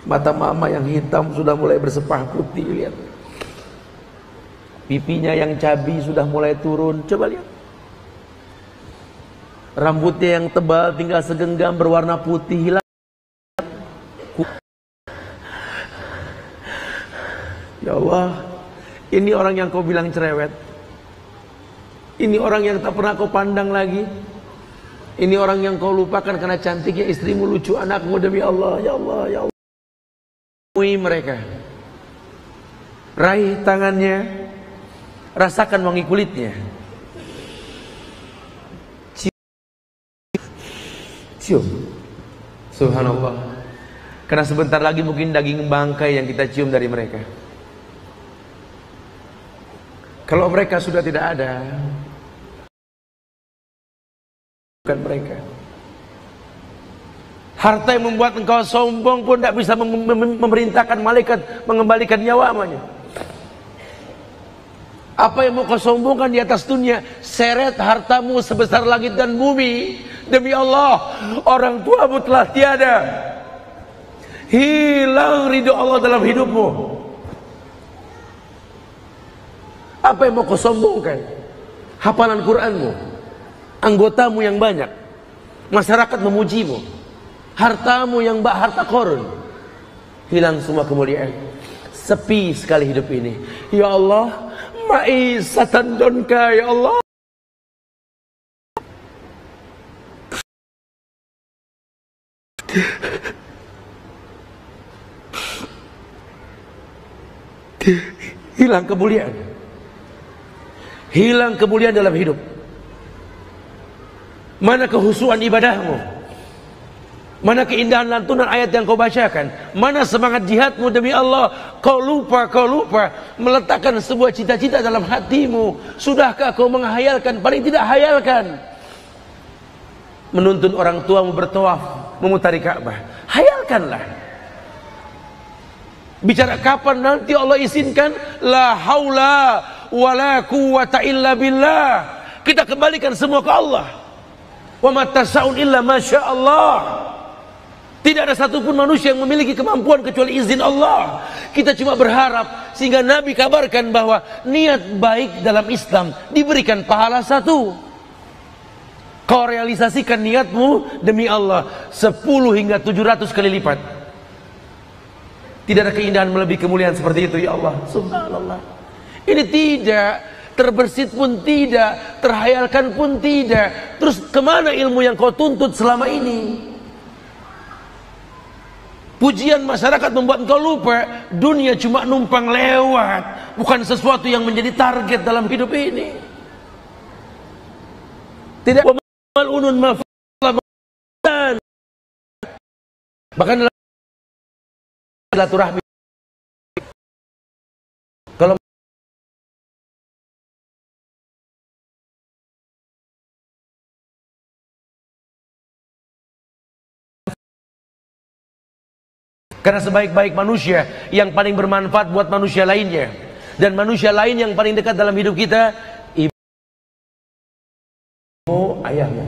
Mata mama yang hitam sudah mulai bersepah putih, lihat. Pipinya yang cabi sudah mulai turun. Coba lihat. Rambutnya yang tebal tinggal segenggam berwarna putih hilang. Ya Allah, ini orang yang kau bilang cerewet. Ini orang yang tak pernah kau pandang lagi. Ini orang yang kau lupakan karena cantiknya istrimu, lucu anakmu, demi Allah. Ya Allah, ya Allah. Temui mereka. Raih tangannya, rasakan wangi kulitnya. Cium. Subhanallah. Karena sebentar lagi mungkin daging bangkai yang kita cium dari mereka. Kalau mereka sudah tidak ada, bukan mereka. Harta yang membuat engkau sombong pun tidak bisa memerintahkan malaikat mengembalikan nyawanya. Apa yang mau kau sombongkan di atas dunia? Seret hartamu sebesar langit dan bumi. Demi Allah, orang tuamu telah tiada. Hilang ridho Allah dalam hidupmu. Apa yang mau kau sombongkan? Hafalan Qur'anmu, anggotamu yang banyak, masyarakat memujimu, hartamu yang harta korun. Hilang semua kemuliaan. Sepi sekali hidup ini. Ya Allah, ma'isatan donka, ya Allah. Hilang kemuliaan. Hilang kemuliaan dalam hidup. Mana kehusuan ibadahmu? Mana keindahan lantunan ayat yang kau bacakan? Mana semangat jihadmu demi Allah? Kau lupa meletakkan sebuah cita-cita dalam hatimu. Sudahkah kau menghayalkan? Paling tidak hayalkan menuntun orang tuamu bertawaf memutari Ka'bah. Hayalkanlah. Bicara kapan nanti Allah izinkan? La haula wala quwwata illa billah. Kita kembalikan semua ke Allah. Wa ma tasa'un illa masya Allah. Tidak ada satupun manusia yang memiliki kemampuan kecuali izin Allah. Kita cuma berharap, sehingga Nabi kabarkan bahwa niat baik dalam Islam diberikan pahala 1. Kau realisasikan niatmu demi Allah 10 hingga 700 kali lipat. Tidak ada keindahan melebihi kemuliaan seperti itu, ya Allah. Subhanallah. Ini tidak terbersit pun tidak, terhayalkan pun tidak. Terus kemana ilmu yang kau tuntut selama ini? Pujian masyarakat membuat engkau lupa dunia cuma numpang lewat, bukan sesuatu yang menjadi target dalam hidup ini. Tidak malunun mafallan. Bahkan dalam silaturahmi, kalau karena sebaik-baik manusia yang paling bermanfaat buat manusia lainnya, dan manusia lain yang paling dekat dalam hidup kita, ibu, ayahmu.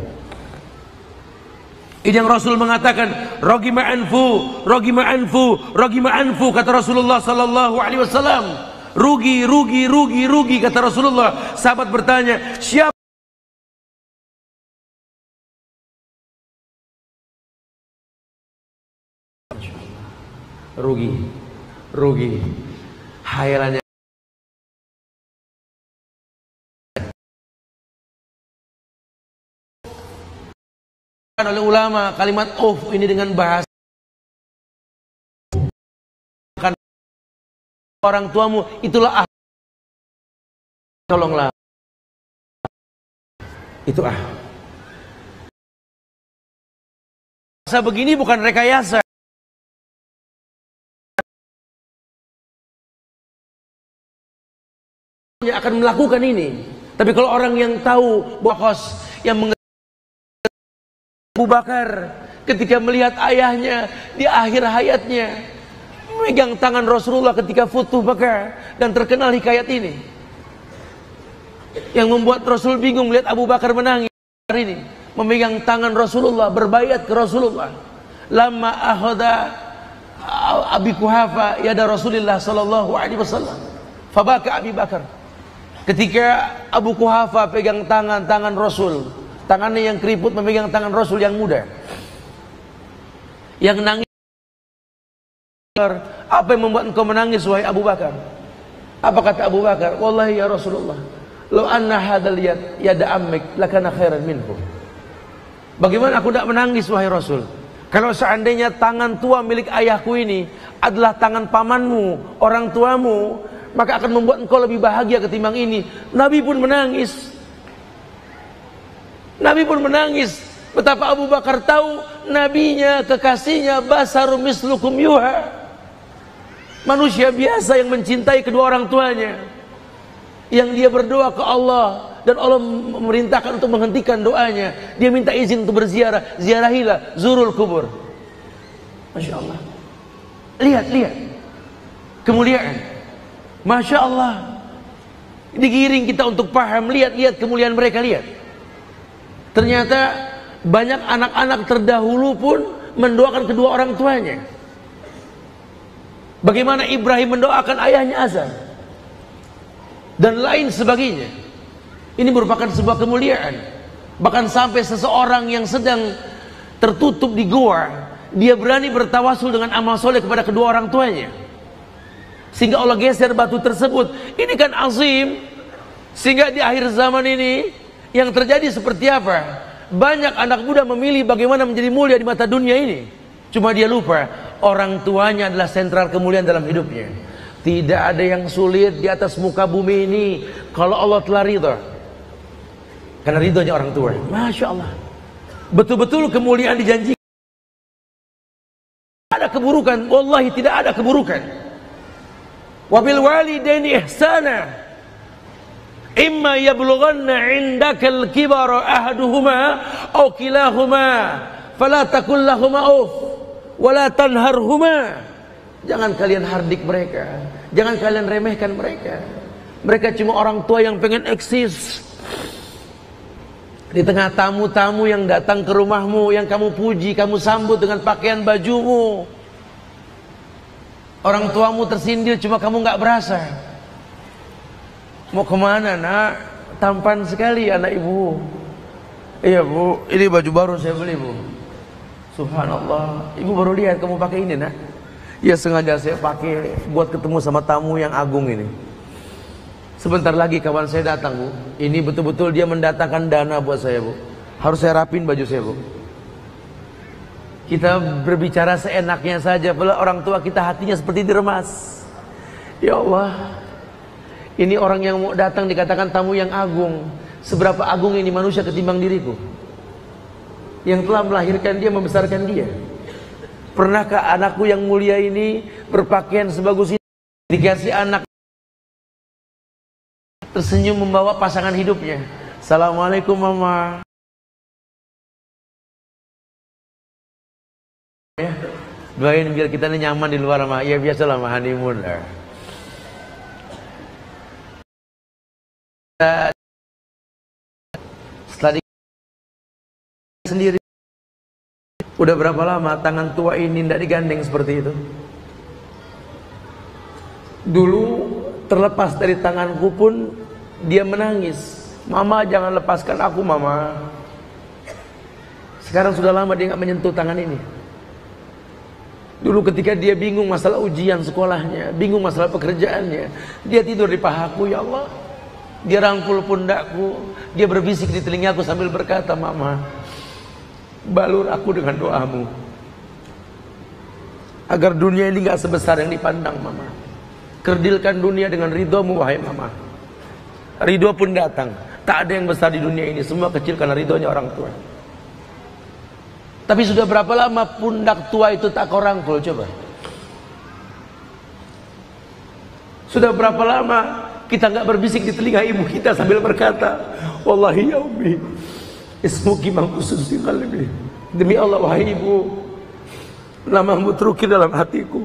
Ini yang Rasul mengatakan, rogima anfu, rogima anfu, rogima anfu, kata Rasulullah sallallahu alaihi wasallam. Rugi, rugi, rugi, rugi, kata Rasulullah. Sahabat bertanya, siapa? Rugi, rugi. Hayalannya oleh ulama kalimat ini dengan bahasa orang tuamu, itulah tolonglah itu bahasa begini bukan rekayasa. Akan melakukan ini. Tapi kalau orang yang tahu bokos yang Abu Bakar ketika melihat ayahnya di akhir hayatnya memegang tangan Rasulullah ketika Futuh Makkah, dan terkenal hikayat ini yang membuat Rasul bingung lihat Abu Bakar menangis hari ini, memegang tangan Rasulullah, berbaiat ke Rasulullah. Lama akhadha Abi Kuhafa yada Rasulullah sallallahu alaihi wasallam, fabaka Abi Bakar. Ketika Abu Quhafa pegang tangan Rasul, tangannya yang keriput memegang tangan Rasul yang muda, yang nangis. Apa yang membuat engkau menangis wahai Abu Bakar? Apa kata Abu Bakar? Wallahi ya Rasulullah, law anna hadzal yada ammik lakana khairan minhu. Bagaimana aku tidak menangis wahai Rasul, kalau seandainya tangan tua milik ayahku ini adalah tangan pamanmu, orang tuamu, maka akan membuat engkau lebih bahagia ketimbang ini. Nabi pun menangis. Nabi pun menangis. Betapa Abu Bakar tahu nabinya, kekasihnya, basarum mislukum yuha, manusia biasa yang mencintai kedua orang tuanya, yang dia berdoa ke Allah dan Allah memerintahkan untuk menghentikan doanya. Dia minta izin untuk berziarah, ziarahilah, zurul kubur. Masya Allah. Lihat kemuliaan. Masya Allah. Digiring kita untuk paham. Lihat kemuliaan mereka. Lihat, ternyata banyak anak-anak terdahulu pun mendoakan kedua orang tuanya. Bagaimana Ibrahim mendoakan ayahnya Azar dan lain sebagainya. Ini merupakan sebuah kemuliaan. Bahkan sampai seseorang yang sedang tertutup di goa, dia berani bertawasul dengan amal soleh kepada kedua orang tuanya, sehingga Allah geser batu tersebut. Ini kan azim. Sehingga di akhir zaman ini yang terjadi seperti apa? Banyak anak muda memilih bagaimana menjadi mulia di mata dunia ini. Cuma dia lupa orang tuanya adalah sentral kemuliaan dalam hidupnya. Tidak ada yang sulit di atas muka bumi ini kalau Allah telah ridha. Karena ridhonya orang tua. Masya Allah. Betul-betul kemuliaan dijanjikan. Tidak ada keburukan. Wallahi tidak ada keburukan. Wabil walidaini ihsana. Imma yablughanna indakal kibara ahaduhuma aw kilahuma fala taqul lahumā uff wala tanharhuma. Jangan kalian hardik mereka, jangan kalian remehkan mereka. Mereka cuma orang tua yang pengen eksis. Di tengah tamu-tamu yang datang ke rumahmu, yang kamu puji, kamu sambut dengan pakaian bajumu, orang tuamu tersindir, cuma kamu nggak berasa. Mau kemana nak? Tampan sekali anak ibu. Iya bu, ini baju baru saya beli bu. Subhanallah, ibu baru lihat kamu pakai ini nak. Ya sengaja saya pakai buat ketemu sama tamu yang agung ini. Sebentar lagi kawan saya datang bu. Ini betul-betul dia mendatangkan dana buat saya bu. Harus saya rapin baju saya bu. Kita berbicara seenaknya saja, padahal orang tua kita hatinya seperti diremas. Ya Allah, ini orang yang mau datang dikatakan tamu yang agung. Seberapa agung ini manusia ketimbang diriku yang telah melahirkan dia, membesarkan dia. Pernahkah anakku yang mulia ini berpakaian sebagus ini, dikasih anak tersenyum membawa pasangan hidupnya? Assalamualaikum mama. Ya, doain biar kita ini nyaman di luar mah. Ya biasalah mah, honeymoon lah. Setelah sendiri, udah berapa lama tangan tua ini tidak digandeng seperti itu? Dulu terlepas dari tanganku pun dia menangis, mama jangan lepaskan aku mama. Sekarang sudah lama dia nggak menyentuh tangan ini. Dulu ketika dia bingung masalah ujian sekolahnya, bingung masalah pekerjaannya, dia tidur di pahaku. Ya Allah, dia rangkul pundakku, dia berbisik di telingaku sambil berkata, mama, balur aku dengan doamu agar dunia ini gak sebesar yang dipandang mama. Kerdilkan dunia dengan ridhomu wahai mama. Ridho pun datang. Tak ada yang besar di dunia ini, semua kecil karena ridhonya orang tua. Tapi sudah berapa lama pundak tua itu tak kau rangkul? Coba. Sudah berapa lama kita nggak berbisik di telinga ibu kita sambil berkata, wallahi ya ummi, ismuki mangkusus di qalbi. Demi Allah wahai ibu, namamu terukir dalam hatiku.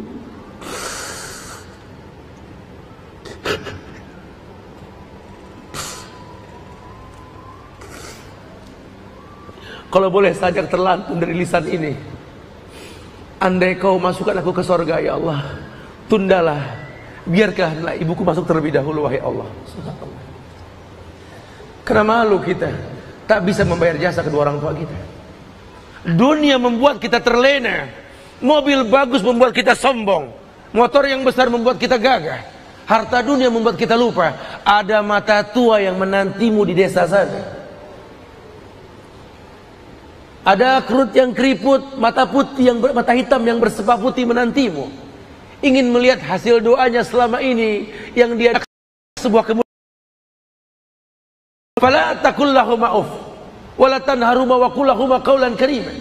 Kalau boleh sajak terlantun dari lisan ini, andai kau masukkan aku ke sorga ya Allah, tundalah, biarkanlah ibuku masuk terlebih dahulu wahai Allah. Karena malu kita tak bisa membayar jasa kedua orang tua kita. Dunia membuat kita terlena, mobil bagus membuat kita sombong, motor yang besar membuat kita gagah, harta dunia membuat kita lupa ada mata tua yang menantimu di desa sana. Ada kerut yang keriput, mata hitam yang bersepah putih menantimu, ingin melihat hasil doanya selama ini yang dia sebuah kemuliaan. Fala taqul lahuma uff wala tanharuma wa qul lahuma qawlan kariman.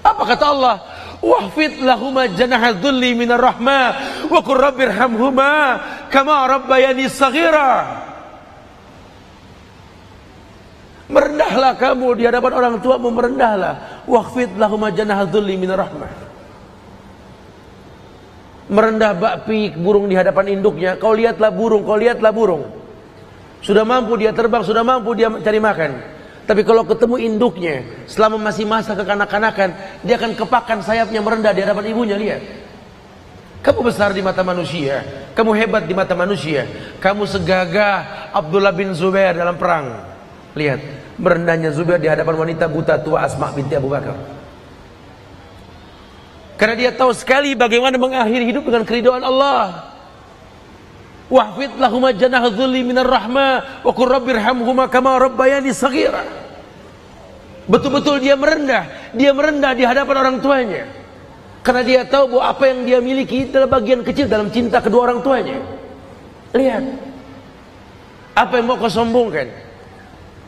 Apa kata Allah? Wahfid lahuma janaha dhulli minar rahmah wa qur rabbirhamhuma kama rabbayani shaghira. Merendahlah kamu di hadapan orang tuamu, merendahlah. Wahfid lahuma janaha dhulli minar rahmah. Merendah bakpik burung di hadapan induknya. Kau lihatlah burung, kau lihatlah burung. Sudah mampu dia terbang, sudah mampu dia cari makan. Tapi kalau ketemu induknya, selama masih masa kekanak-kanakan, dia akan kepakkan sayapnya merendah di hadapan ibunya. Lihat, kamu besar di mata manusia, kamu hebat di mata manusia, kamu segagah Abdullah bin Zubair dalam perang. Lihat, merendahnya Zubair di hadapan wanita buta tua Asma binti Abu Bakar. Karena dia tahu sekali bagaimana mengakhiri hidup dengan keridhaan Allah. Wahfid lahuma janaha dhulli minar rahmah wa qur rabbirhamhuma kama rabbayani shaghira. Betul-betul dia merendah di hadapan orang tuanya. Karena dia tahu bahwa apa yang dia miliki adalah bagian kecil dalam cinta kedua orang tuanya. Lihat, apa yang mau kau sombongkan?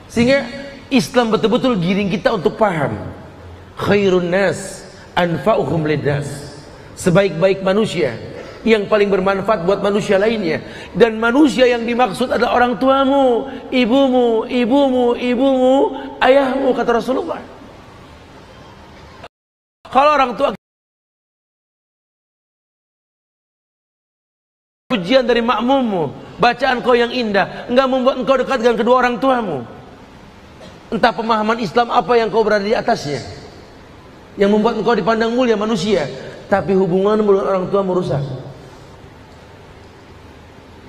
Sehingga Islam betul-betul giring kita untuk paham. Khairun nas anfa'uhum lidnas. Sebaik-baik manusia yang paling bermanfaat buat manusia lainnya. Dan manusia yang dimaksud adalah orang tuamu, ibumu, ayahmu, kata Rasulullah. Kalau orang tua pujian dari makmummu, bacaan kau yang indah, enggak membuat engkau dekat dengan kedua orang tuamu. Entah pemahaman Islam apa yang kau berada di atasnya, yang membuat engkau dipandang mulia manusia, tapi hubunganmu dengan orang tua merusak.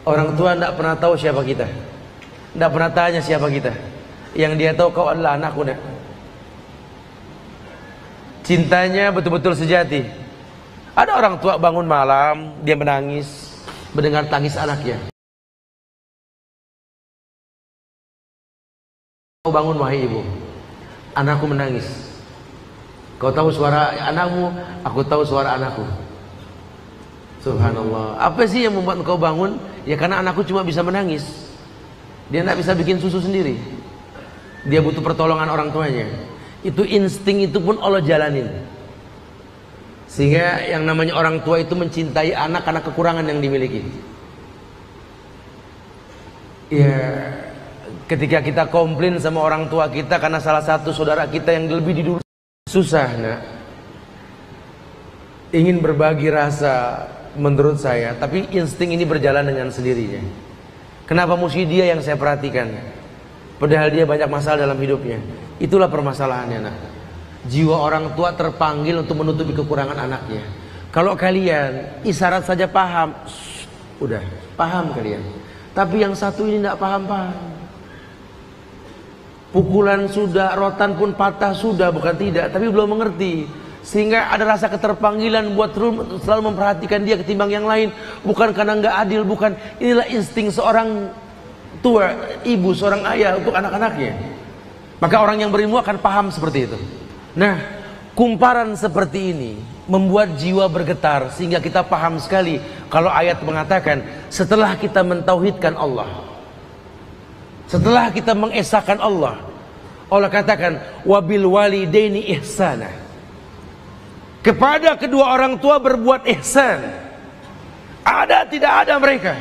Orang tua tidak pernah tahu siapa kita, tidak pernah tanya siapa kita. Yang dia tahu kau adalah anakku. Nak. Cintanya betul-betul sejati. Ada orang tua bangun malam, dia menangis mendengar tangis anaknya. Kau bangun wahai ibu, anakku menangis. Kau tahu suara anakmu, aku tahu suara anakku. Subhanallah. Apa sih yang membuat kau bangun? Ya karena anakku cuma bisa menangis. Dia tidak bisa bikin susu sendiri. Dia butuh pertolongan orang tuanya. Itu insting itu pun Allah jalanin. Sehingga yang namanya orang tua itu mencintai anak karena kekurangan yang dimiliki. Ya, ketika kita komplain sama orang tua kita karena salah satu saudara kita yang lebih didulu, susah, nak. Ingin berbagi rasa menurut saya, tapi insting ini berjalan dengan sendirinya. Kenapa mesti dia yang saya perhatikan? Padahal dia banyak masalah dalam hidupnya. Itulah permasalahannya, nak. Jiwa orang tua terpanggil untuk menutupi kekurangan anaknya. Kalau kalian isyarat saja paham, udah paham kalian. Tapi yang satu ini tidak paham-paham. Pukulan sudah, rotan pun patah sudah, bukan tidak, tapi belum mengerti. Sehingga ada rasa keterpanggilan buat selalu memperhatikan dia ketimbang yang lain. Bukan karena nggak adil, bukan. Inilah insting seorang tua, ibu, seorang ayah untuk anak-anaknya. Maka orang yang berilmu akan paham seperti itu. Nah, kumparan seperti ini membuat jiwa bergetar. Sehingga kita paham sekali kalau ayat mengatakan setelah kita mentauhidkan Allah, setelah kita mengesahkan Allah, Allah katakan wabil walidaini ihsana. Kepada kedua orang tua berbuat ihsan. Ada tidak ada mereka.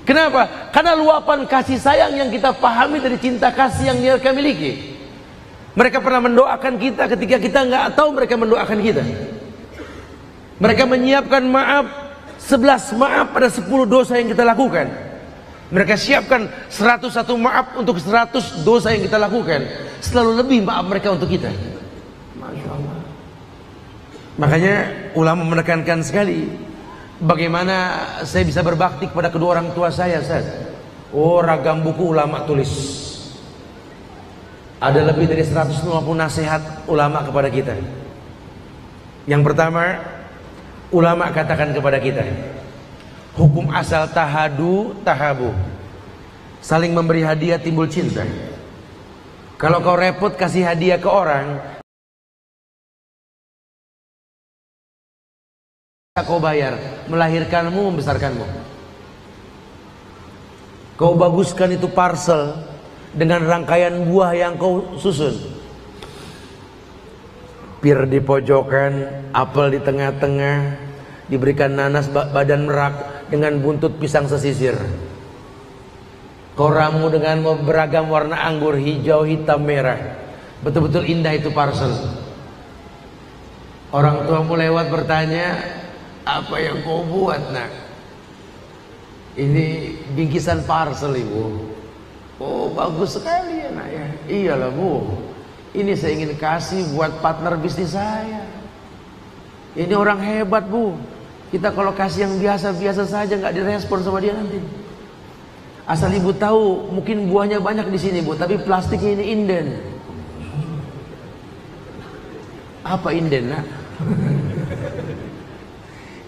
Kenapa? Karena luapan kasih sayang yang kita pahami dari cinta kasih yang mereka miliki. Mereka pernah mendoakan kita ketika kita nggak tahu mereka mendoakan kita. Mereka menyiapkan maaf 11 maaf pada 10 dosa yang kita lakukan. Mereka siapkan 101 maaf untuk 100 dosa yang kita lakukan. Selalu lebih maaf mereka untuk kita. Masya Allah. Makanya ulama menekankan sekali bagaimana saya bisa berbakti kepada kedua orang tua saya, Ustaz. Oh, ragam buku ulama tulis. Ada lebih dari 150 nasihat ulama kepada kita. Yang pertama, ulama katakan kepada kita, hukum asal tahadu tahabu. Saling memberi hadiah timbul cinta. Kalau kau repot kasih hadiah ke orang, kau bayar, melahirkanmu, membesarkanmu. Kau baguskan itu parcel dengan rangkaian buah yang kau susun. Pir di pojokan, apel di tengah-tengah, diberikan nanas badan merak dengan buntut pisang sesisir. Kau ramu dengan beragam warna anggur, hijau, hitam, merah. Betul-betul indah itu parcel. Orang tuamu lewat bertanya, apa yang kau buat nak? Ini bingkisan parcel ibu. Oh bagus sekali ya nak ya. Iyalah bu, ini saya ingin kasih buat partner bisnis saya. Ini orang hebat bu. Kita kalau kasih yang biasa-biasa saja nggak direspon sama dia nanti. Asal ibu tahu, mungkin buahnya banyak di sini bu, tapi plastiknya ini inden. Apa inden nak?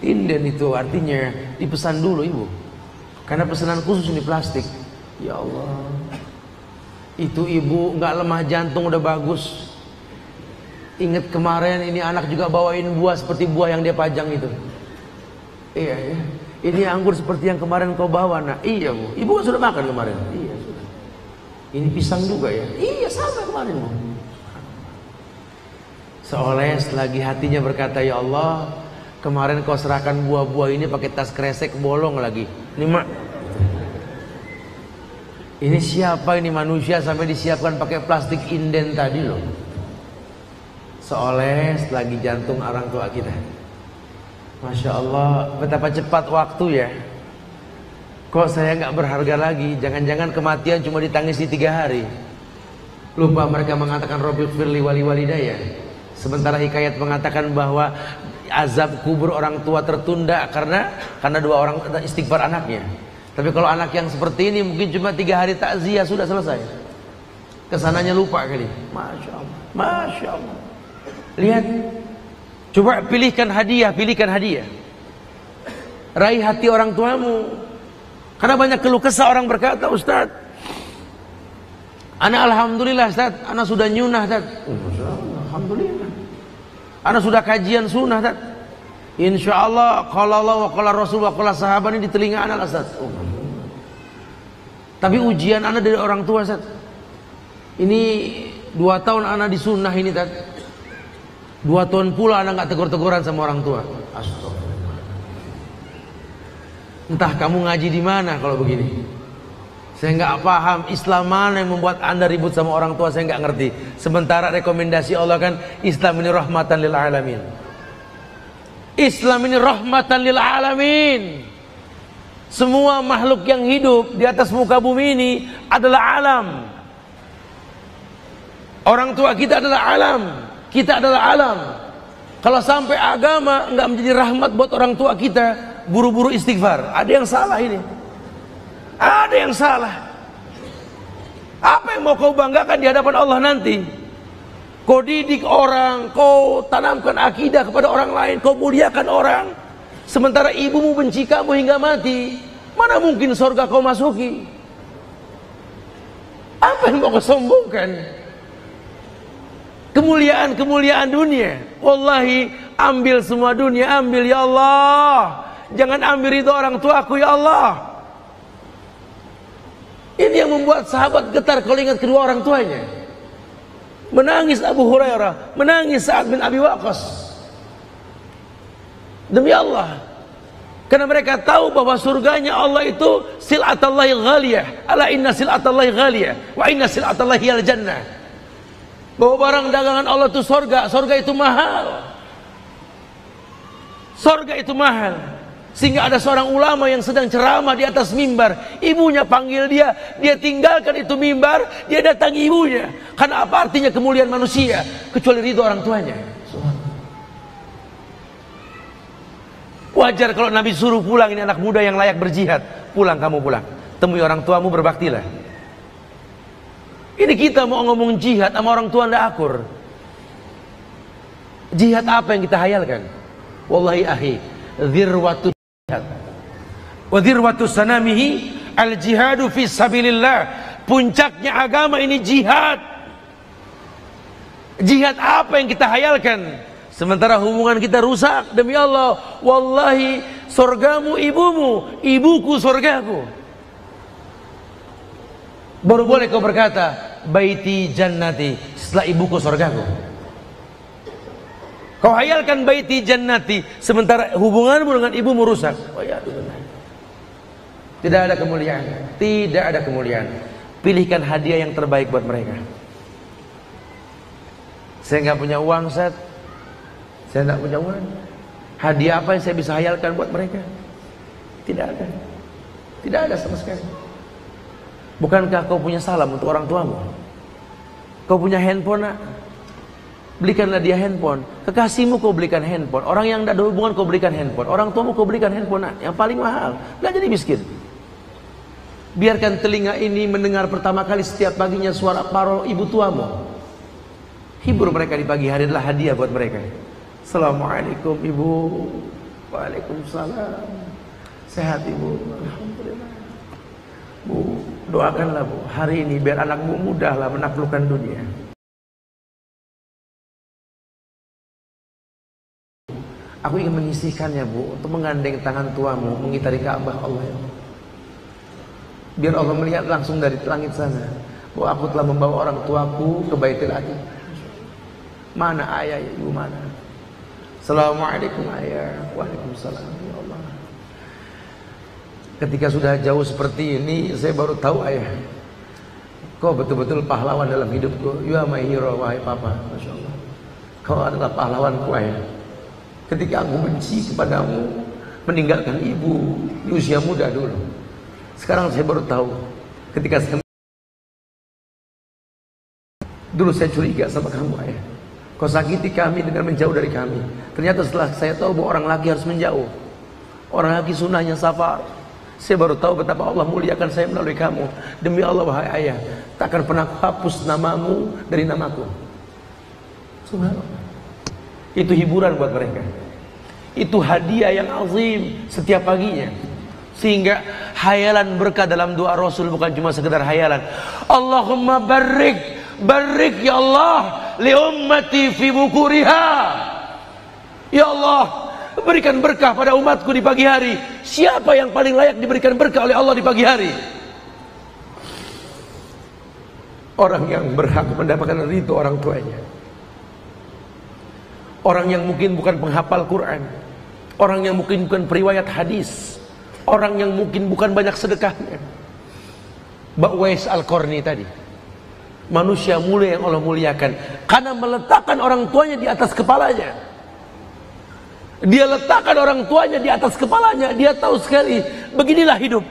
Inden itu artinya dipesan dulu ibu. Karena pesanan khusus ini plastik. Ya Allah, itu ibu nggak lemah jantung udah bagus. Ingat kemarin ini anak juga bawain buah seperti buah yang dia pajang itu. Iya ya. Ini anggur seperti yang kemarin kau bawa nak. Iya bu. Ibu kan sudah makan kemarin. Iya sudah. Ini pisang juga ya. Iya sama kemarin bu. Seolah lagi hatinya berkata, ya Allah, kemarin kau serahkan buah-buah ini pakai tas kresek bolong lagi. Ini mak. Ini siapa ini manusia sampai disiapkan pakai plastik inden tadi loh. Seolah lagi jantung orang tua kita. Masya Allah, betapa cepat waktu ya. Kok saya nggak berharga lagi? Jangan-jangan kematian cuma ditangisi 3 hari. Lupa mereka mengatakan Rabbi firli wali walidayya. Sementara hikayat mengatakan bahwa azab kubur orang tua tertunda karena 2 orang istighfar anaknya. Tapi kalau anak yang seperti ini mungkin cuma 3 hari takziah sudah selesai. Kesananya lupa kali. Masya Allah, Masya Allah. Lihat, coba pilihkan hadiah. Raih hati orang tuamu. Karena banyak keluh kesah orang berkata, Ustaz, ana alhamdulillah Ustaz, ana sudah nyunah Ustaz. Alhamdulillah. Ana sudah kajian sunnah Ustaz. Insyaallah qala Allah wa qala Rasul wa qala sahabat ini di telinga ana Ustaz. Tapi ujian ana dari orang tua Ustaz. Ini 2 tahun ana di sunnah ini Ustaz. 2 tahun pula ana enggak tegur-teguran sama orang tua. Astagfirullah. Entah kamu ngaji di mana kalau begini. Saya enggak paham Islam mana yang membuat anda ribut sama orang tua, saya enggak ngerti. Sementara rekomendasi Allah kan Islam ini rahmatan lil alamin. Islam ini rahmatan lil alamin. Semua makhluk yang hidup di atas muka bumi ini adalah alam. Orang tua kita adalah alam. Kita adalah alam. Kalau sampai agama enggak menjadi rahmat buat orang tua kita, buru-buru istighfar. Ada yang salah ini. Ada yang salah. Apa yang mau kau banggakan di hadapan Allah nanti? Kau didik orang, kau tanamkan akidah kepada orang lain, kau muliakan orang, sementara ibumu benci kamu hingga mati. Mana mungkin surga kau masuki? Apa yang mau kau sombongkan? Kemuliaan dunia. Wallahi, ambil semua dunia, ambil ya Allah. Jangan ambil itu orang tuaku ya Allah. Ini yang membuat sahabat getar kalau ingat kedua orang tuanya. Menangis Abu Hurairah, menangis Sa'ad bin Abi Waqqas. Demi Allah. Karena mereka tahu bahwa surganya Allah itu sil'atallahi ghaliyah. Ala inna sil'atallahi ghaliyah. Wa inna sil'atallahi hiyal jannah. Bahwa barang dagangan Allah itu surga. Surga itu mahal. Surga itu mahal. Sehingga ada seorang ulama yang sedang ceramah di atas mimbar, ibunya panggil dia, dia tinggalkan itu mimbar, dia datangi ibunya. Karena apa artinya kemuliaan manusia kecuali ridho orang tuanya? Wajar kalau Nabi suruh pulang, ini anak muda yang layak berjihad, pulang kamu pulang. temui orang tuamu, berbaktilah. Ini kita mau ngomong jihad sama orang tua ndak akur. Jihad apa yang kita hayalkan? Wallahi ahi, dzirwatu jihad wa dzirwatu sanamihi al jihadu fi sabilillah. Puncaknya agama ini jihad. Jihad apa yang kita hayalkan? Sementara hubungan kita rusak. Demi Allah, wallahi, surgamu ibumu, ibuku surgaku. Baru boleh kau berkata baiti jannati setelah ibuku surgaku. Kau hayalkan baiti jannati sementara hubunganmu dengan ibumu rusak. Oh ya, tidak ada kemuliaan. Tidak ada kemuliaan. Pilihkan hadiah yang terbaik buat mereka. Saya nggak punya uang, Ustaz. Saya nggak punya uang. Hadiah apa yang saya bisa hayalkan buat mereka? Tidak ada. Tidak ada sama sekali. Bukankah kau punya salam untuk orang tuamu? Kau punya handphone, nak? Belikanlah dia handphone. Kekasihmu kau belikan handphone. Orang yang tidak ada hubungan kau belikan handphone. Orang tuamu kau belikan handphone, nak, yang paling mahal. Nggak jadi miskin. Biarkan telinga ini mendengar pertama kali setiap paginya suara parol ibu tuamu. Hibur mereka di pagi hari, adalah hadiah buat mereka. Assalamualaikum ibu. Waalaikumsalam. Sehat ibu? Alhamdulillah. Bu, doakanlah bu, hari ini biar anakmu mudahlah menaklukkan dunia. Aku ingin menyisihkannya bu, untuk menggandeng tangan tuamu mengitari Ka'bah Allah ya. Biar Allah melihat langsung dari langit sana bahwa aku telah membawa orang tuaku ke Baitul Atiq. Mana ayah ibu mana? Assalamualaikum ayah. Waalaikumsalam ya Allah. Ketika sudah jauh seperti ini, saya baru tahu ayah, kau betul-betul pahlawan dalam hidupku. You are my hero, wahai papa. Masya Allah. Kau adalah pahlawanku ayah. Ketika aku benci kepadamu, meninggalkan ibu di usia muda dulu. Sekarang saya baru tahu. Ketika saya dulu saya curiga sama kamu ayah. Kau sakiti kami dengan menjauh dari kami. Ternyata setelah saya tahu bahwa orang laki harus menjauh. Orang laki sunnahnya safar. Saya baru tahu betapa Allah muliakan saya melalui kamu. Demi Allah wahai ayah, takkan pernah hapus namamu dari namaku. Subhanallah. Itu hiburan buat mereka. Itu hadiah yang azim setiap paginya. Sehingga hayalan berkah dalam doa Rasul bukan cuma sekedar hayalan. Allahumma barik, barik ya Allah li ummati fi bukuriha. Ya Allah, berikan berkah pada umatku di pagi hari. Siapa yang paling layak diberikan berkah oleh Allah di pagi hari? Orang yang berhak mendapatkan ridho orang tuanya. Orang yang mungkin bukan penghafal Quran. Orang yang mungkin bukan periwayat hadis. Orang yang mungkin bukan banyak sedekahnya. Mbak Uwais Al-Qarni tadi, manusia mulia yang Allah muliakan karena meletakkan orang tuanya di atas kepalanya. Dia letakkan orang tuanya di atas kepalanya. Dia tahu sekali beginilah hidup.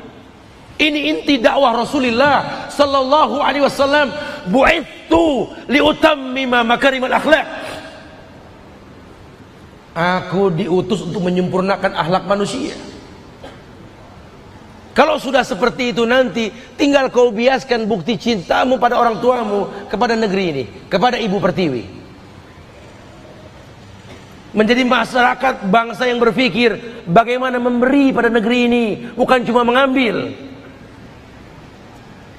Ini inti dakwah Rasulullah sallallahu alaihi wasallam. Bu'ithu liutammima makarimal akhlak. Aku diutus untuk menyempurnakan akhlak manusia. Kalau sudah seperti itu nanti tinggal kau biaskan bukti cintamu pada orang tuamu kepada negeri ini, kepada Ibu Pertiwi. Menjadi masyarakat bangsa yang berpikir bagaimana memberi pada negeri ini, bukan cuma mengambil.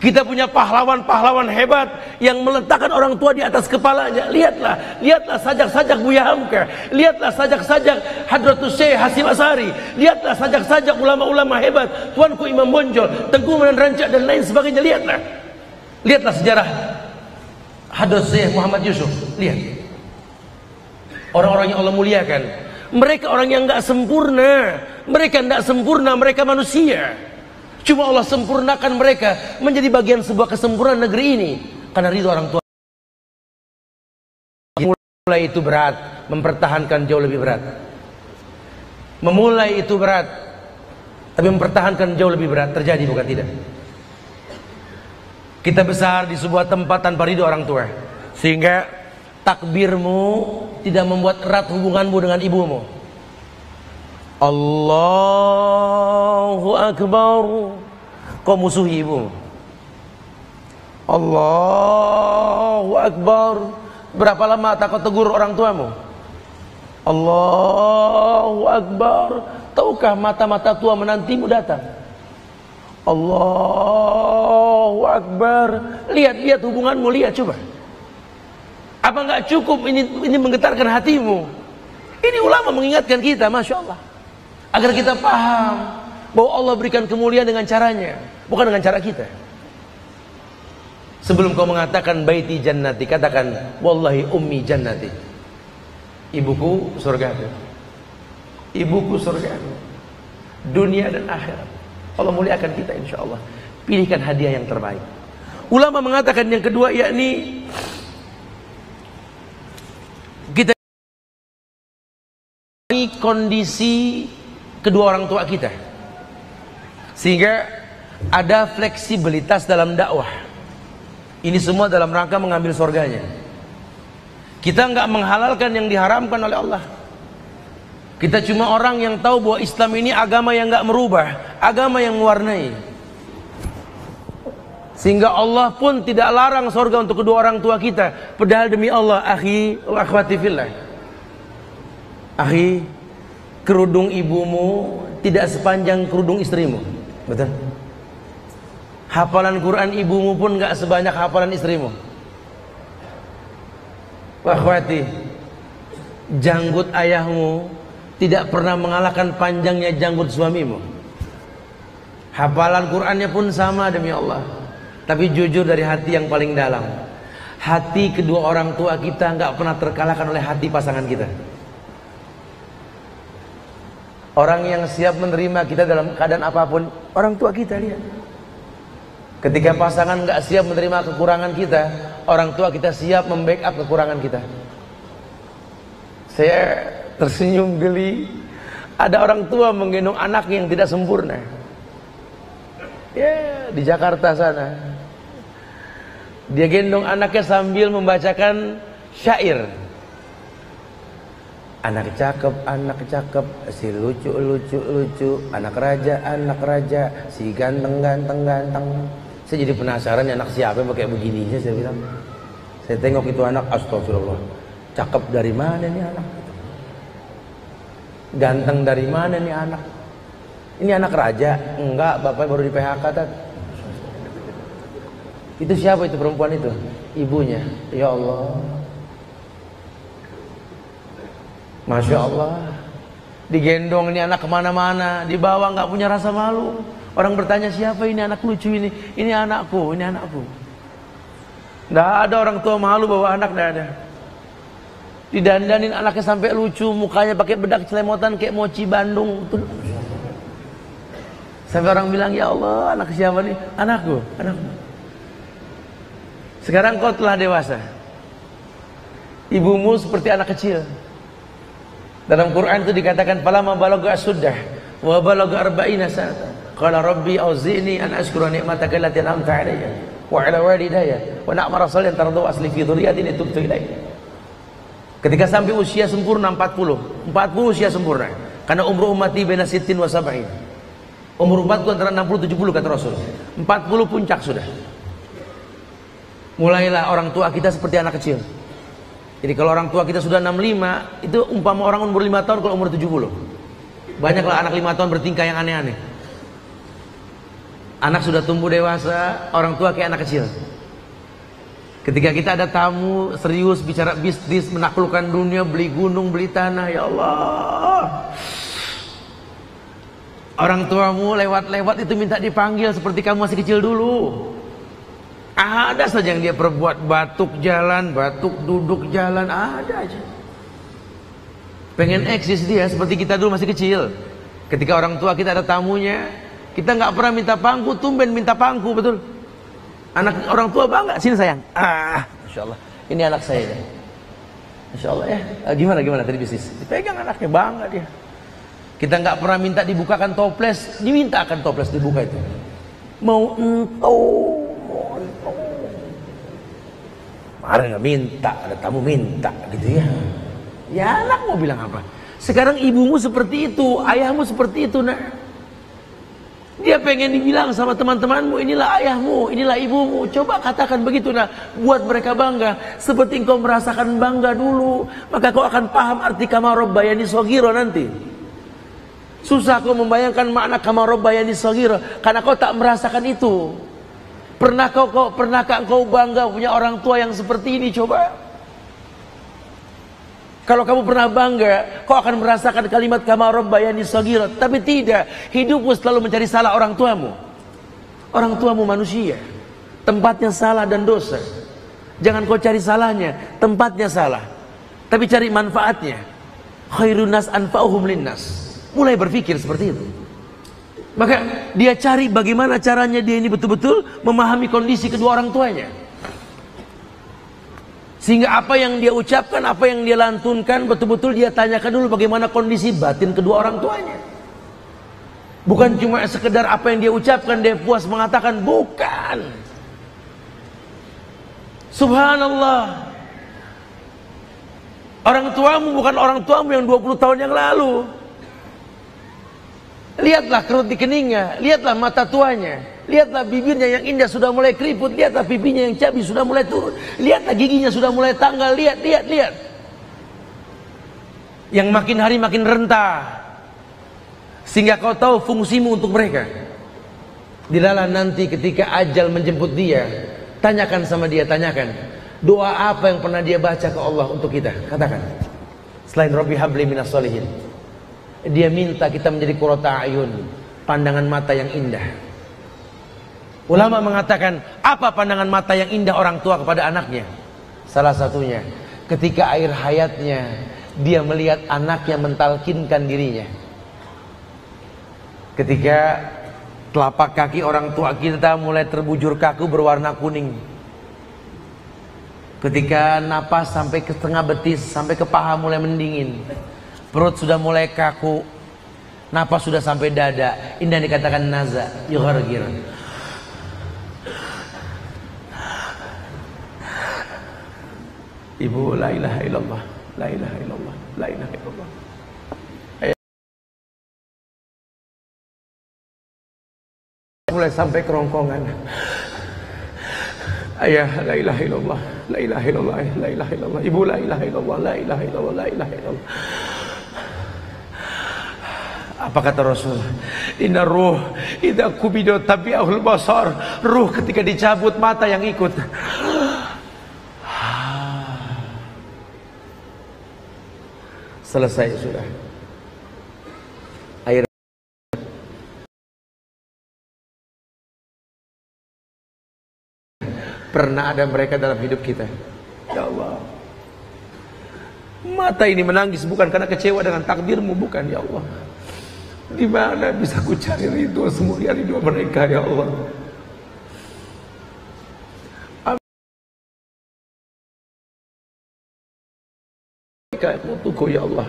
Kita punya pahlawan-pahlawan hebat yang meletakkan orang tua di atas kepalanya. Lihatlah, lihatlah sajak-sajak Buya Hamka, lihatlah sajak-sajak Hadratus Syekh Hasyim Asy'ari, lihatlah sajak-sajak ulama-ulama hebat, Tuanku Imam Bonjol, Tengku Menan Rancak dan lain sebagainya. Lihatlah, lihatlah sejarah Hadratus Syekh Muhammad Yusuf. Lihat orang-orang yang Allah muliakan. Mereka orang yang enggak sempurna. Mereka enggak sempurna, mereka manusia. Cuma Allah sempurnakan mereka menjadi bagian sebuah kesempurnaan negeri ini karena ridho orang tua. Memulai itu berat, mempertahankan jauh lebih berat. Memulai itu berat, tapi mempertahankan jauh lebih berat. Terjadi bukan tidak? Kita besar di sebuah tempat tanpa ridho orang tua, sehingga takbirmu tidak membuat erat hubunganmu dengan ibumu. Allahu Akbar, kau musuhi ibumu. Allahu Akbar. Berapa lama tak kau tegur orang tuamu? Allahu Akbar. Tahukah mata-mata tua menantimu datang? Allahu Akbar. Lihat hubunganmu, lihat coba. Apa enggak cukup ini menggetarkan hatimu? Ini ulama mengingatkan kita, Masya Allah, agar kita paham bahwa Allah berikan kemuliaan dengan caranya, bukan dengan cara kita. Sebelum kau mengatakan baiti jannati, katakan wallahi ummi jannati. Ibuku surgaku. Ibuku surgaku. Dunia dan akhirat. Allah muliakan kita insyaallah. Pilihkan hadiah yang terbaik. Ulama mengatakan yang kedua, yakni kita kondisi kedua orang tua kita, sehingga ada fleksibilitas dalam dakwah. Ini semua dalam rangka mengambil surganya. Kita nggak menghalalkan yang diharamkan oleh Allah. Kita cuma orang yang tahu bahwa Islam ini agama yang nggak merubah, agama yang mewarnai. Sehingga Allah pun tidak larang surga untuk kedua orang tua kita. Padahal demi Allah, akhi wa akhwati fillah, akhi, kerudung ibumu tidak sepanjang kerudung istrimu. Betul? Hafalan Quran ibumu pun gak sebanyak hafalan istrimu. Wakhwati, janggut ayahmu tidak pernah mengalahkan panjangnya janggut suamimu. Hafalan Qurannya pun sama demi Allah. Tapi jujur dari hati yang paling dalam, hati kedua orang tua kita gak pernah terkalahkan oleh hati pasangan kita. Orang yang siap menerima kita dalam keadaan apapun, orang tua kita, lihat. Ketika pasangan gak siap menerima kekurangan kita, orang tua kita siap membackup kekurangan kita. Saya tersenyum geli. Ada orang tua menggendong anaknya yang tidak sempurna. Ya, di Jakarta sana. Dia gendong anaknya sambil membacakan syair. Anak cakep, si lucu, anak raja, si ganteng. Saya jadi penasaran, anak siapa yang pakai begininya, saya bilang. Saya tengok itu anak, astagfirullah, cakep dari mana nih anak? Ganteng dari mana nih anak? Ini anak raja? Enggak, bapaknya baru di PHK tadi. Itu siapa itu perempuan itu? Ibunya. Ya Allah, Masya Allah. Digendong ini anak kemana-mana, dibawa nggak punya rasa malu. Orang bertanya, siapa ini anak lucu ini? Ini anakku, ini anakku. Nggak ada orang tua malu bawa anak, nggak ada. Didandanin anaknya sampai lucu, mukanya pakai bedak celemotan kayak mochi Bandung. Sampai orang bilang, ya Allah, anak siapa nih? Anakku, anakku. Sekarang kau telah dewasa. Ibumu seperti anak kecil. Dalam Quran itu dikatakan, falamma balagha asuddah wa balagha arba'ina sanatan qala rabbi auzi'ni an ashkura ni'mataka allati an'amta 'alayya wa 'ala walidayya wa na'mala shalihan tardahu asli fi dhurriyyati tubtu ilaik. Ketika sampai usia sempurna 40 usia sempurna. Karena umur ummati baina sittin wa sab'in. Umur umatku antara 60 70 kata Rasul. 40 puncak sudah. Mulailah orang tua kita seperti anak kecil. Jadi kalau orang tua kita sudah 65, itu umpama orang umur 5 tahun kalau umur 70. Banyaklah anak 5 tahun bertingkah yang aneh-aneh. Anak sudah tumbuh dewasa, orang tua kayak anak kecil. Ketika kita ada tamu serius bicara bisnis, menaklukkan dunia, beli gunung, beli tanah, ya Allah. Orang tuamu lewat-lewat itu minta dipanggil seperti kamu masih kecil dulu. Ada saja yang dia perbuat, batuk jalan, batuk duduk jalan, ada aja. Pengen eksis dia seperti kita dulu masih kecil. Ketika orang tua kita ada tamunya, kita nggak pernah minta pangku, tumben minta pangku, betul. Anak orang tua bangga, sini sayang. Masya Allah, ini anak saya. Masya Allah ya. Gimana tadi bisnis? Dipegang anaknya, bangga dia. Kita nggak pernah minta dibukakan toples, dimintakan toples dibuka itu. Mau Kemarin nggak minta, ada tamu minta, gitu ya. Ya anak mau bilang apa? Sekarang ibumu seperti itu, ayahmu seperti itu, nak. Dia pengen dibilang sama teman-temanmu, inilah ayahmu, inilah ibumu. Coba katakan begitu, nah, buat mereka bangga. Seperti engkau merasakan bangga dulu, maka kau akan paham arti kama rabbayani shaghira nanti. Susah kau membayangkan makna kama rabbayani shaghira karena kau tak merasakan itu. Pernahkah engkau bangga punya orang tua yang seperti ini? Coba. Kalau kamu pernah bangga, kau akan merasakan kalimat kama rabbayani shaghira. Tapi tidak, hidupmu selalu mencari salah orang tuamu. Orang tuamu manusia, tempatnya salah dan dosa. Jangan kau cari salahnya, tempatnya salah, tapi cari manfaatnya. Khairun nas anfa'uhum linnas. Mulai berpikir seperti itu. Maka dia cari bagaimana caranya dia ini betul-betul memahami kondisi kedua orang tuanya. Sehingga apa yang dia ucapkan, apa yang dia lantunkan, betul-betul dia tanyakan dulu bagaimana kondisi batin kedua orang tuanya. Bukan cuma sekedar apa yang dia ucapkan, dia puas mengatakan, bukan. Subhanallah. Orang tuamu bukan orang tuamu yang 20 tahun yang lalu. Lihatlah kerut di keningnya, lihatlah mata tuanya, lihatlah bibirnya yang indah sudah mulai keriput, lihatlah pipinya yang cabi sudah mulai turun, lihatlah giginya sudah mulai tanggal, lihat. Yang makin hari makin rentah. Sehingga kau tahu fungsimu untuk mereka. Dilalah nanti ketika ajal menjemput dia, tanyakan sama dia, tanyakan. Doa apa yang pernah dia baca ke Allah untuk kita? Katakan. Selain Rabbi habli minas sholihin. Dia minta kita menjadi qurrata ayun, pandangan mata yang indah. Ulama mengatakan, apa pandangan mata yang indah orang tua kepada anaknya? Salah satunya, ketika air hayatnya dia melihat anaknya mentalkinkan dirinya. Ketika telapak kaki orang tua kita mulai terbujur kaku berwarna kuning. Ketika napas sampai ke tengah betis, sampai ke paha mulai mendingin. Perut sudah mulai kaku, napas sudah sampai dada. Indah dikatakan naza, yughargir. Ibu, la ilaha illallah, la ilaha illallah, la ilaha illallah. Mulai sampai kerongkongan. Ayah, la ilaha illallah, la ilaha illallah, la ilaha illallah. Ibu, la ilaha illallah, la ilaha illallah, la ilaha illallah. Apa kata Rasul? Inna ruh idza kubida tabi'ahul basar. Ruh ketika dicabut mata yang ikut. Selesai sudah. Air pernah ada mereka dalam hidup kita. Ya Allah. Mata ini menangis bukan karena kecewa dengan takdirmu, bukan, ya Allah. Di mana bisa ku cari ridho semulia ridho mereka, ya Allah. Mutuku, ya Allah.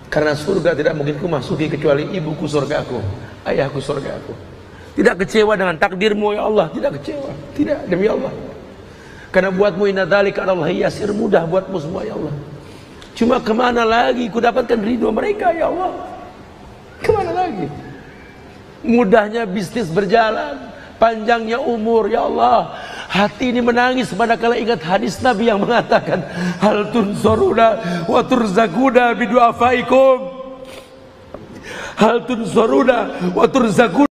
Karena surga tidak mungkin ku masuki kecuali ibuku surgaku, ayahku surgaku. Tidak kecewa dengan takdirmu, ya Allah. Tidak kecewa, tidak, demi Allah. Karena buatmu inna dzalika 'ala Allah yasir, mudah buatmu semua, ya Allah. Cuma kemana lagi ku dapatkan ridho mereka, ya Allah? Kemana lagi? Mudahnya bisnis berjalan, panjangnya umur, ya Allah. Hati ini menangis manakala ingat hadis Nabi yang mengatakan, hal tunsoruna wa turzakuna bidu'afaikum. Hal tunsoruna wa turzakuna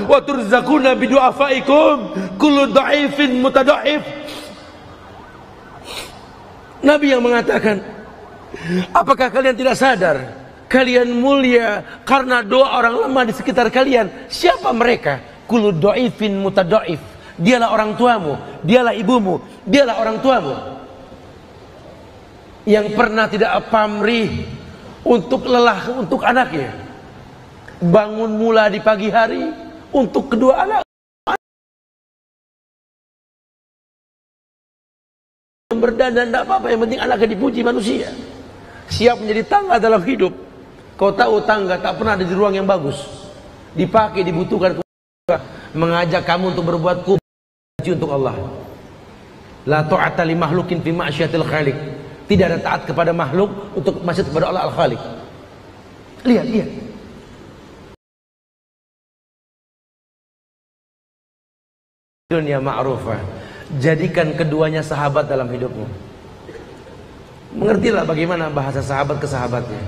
wa turzakuna bidu'afaikum. Kullu dha'ifin mutadha'if. Nabi yang mengatakan, apakah kalian tidak sadar kalian mulia karena doa orang lemah di sekitar kalian? Siapa mereka? Kullu dhaifin mutadhaif. Dialah orang tuamu, dialah ibumu, dialah orang tuamu yang pernah tidak pamrih untuk lelah untuk anaknya. Bangun mula di pagi hari untuk kedua anak. Berdandan tidak apa-apa, yang penting anaknya dipuji manusia. Siap menjadi tangga dalam hidup. Kau tahu tangga tak pernah ada di ruang yang bagus. Dipakai, dibutuhkan mengajak kamu untuk berbuat kuji untuk Allah. La ta'ata li makhlukin fi ma'syiatil khaliq. Tidak ada taat kepada makhluk untuk maksiat kepada Allah Al-Khaliq. Lihat. dunia ma'rufah. Jadikan keduanya sahabat dalam hidupmu. Mengertilah bagaimana bahasa sahabat ke sahabatnya.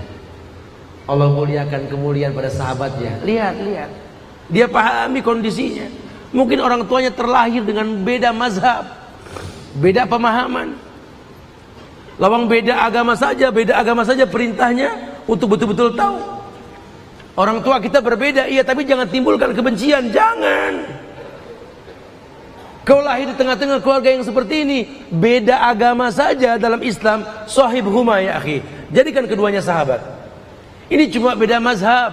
Allah muliakan kemuliaan pada sahabatnya. Lihat. Dia pahami kondisinya. Mungkin orang tuanya terlahir dengan beda mazhab, beda pemahaman. Lawang beda agama saja perintahnya untuk betul-betul tahu. Orang tua kita berbeda, iya, tapi jangan timbulkan kebencian, jangan. Kau lahir di tengah-tengah keluarga yang seperti ini, beda agama saja dalam Islam, sahibhuma ya akhi. Jadikan keduanya sahabat. Ini cuma beda mazhab,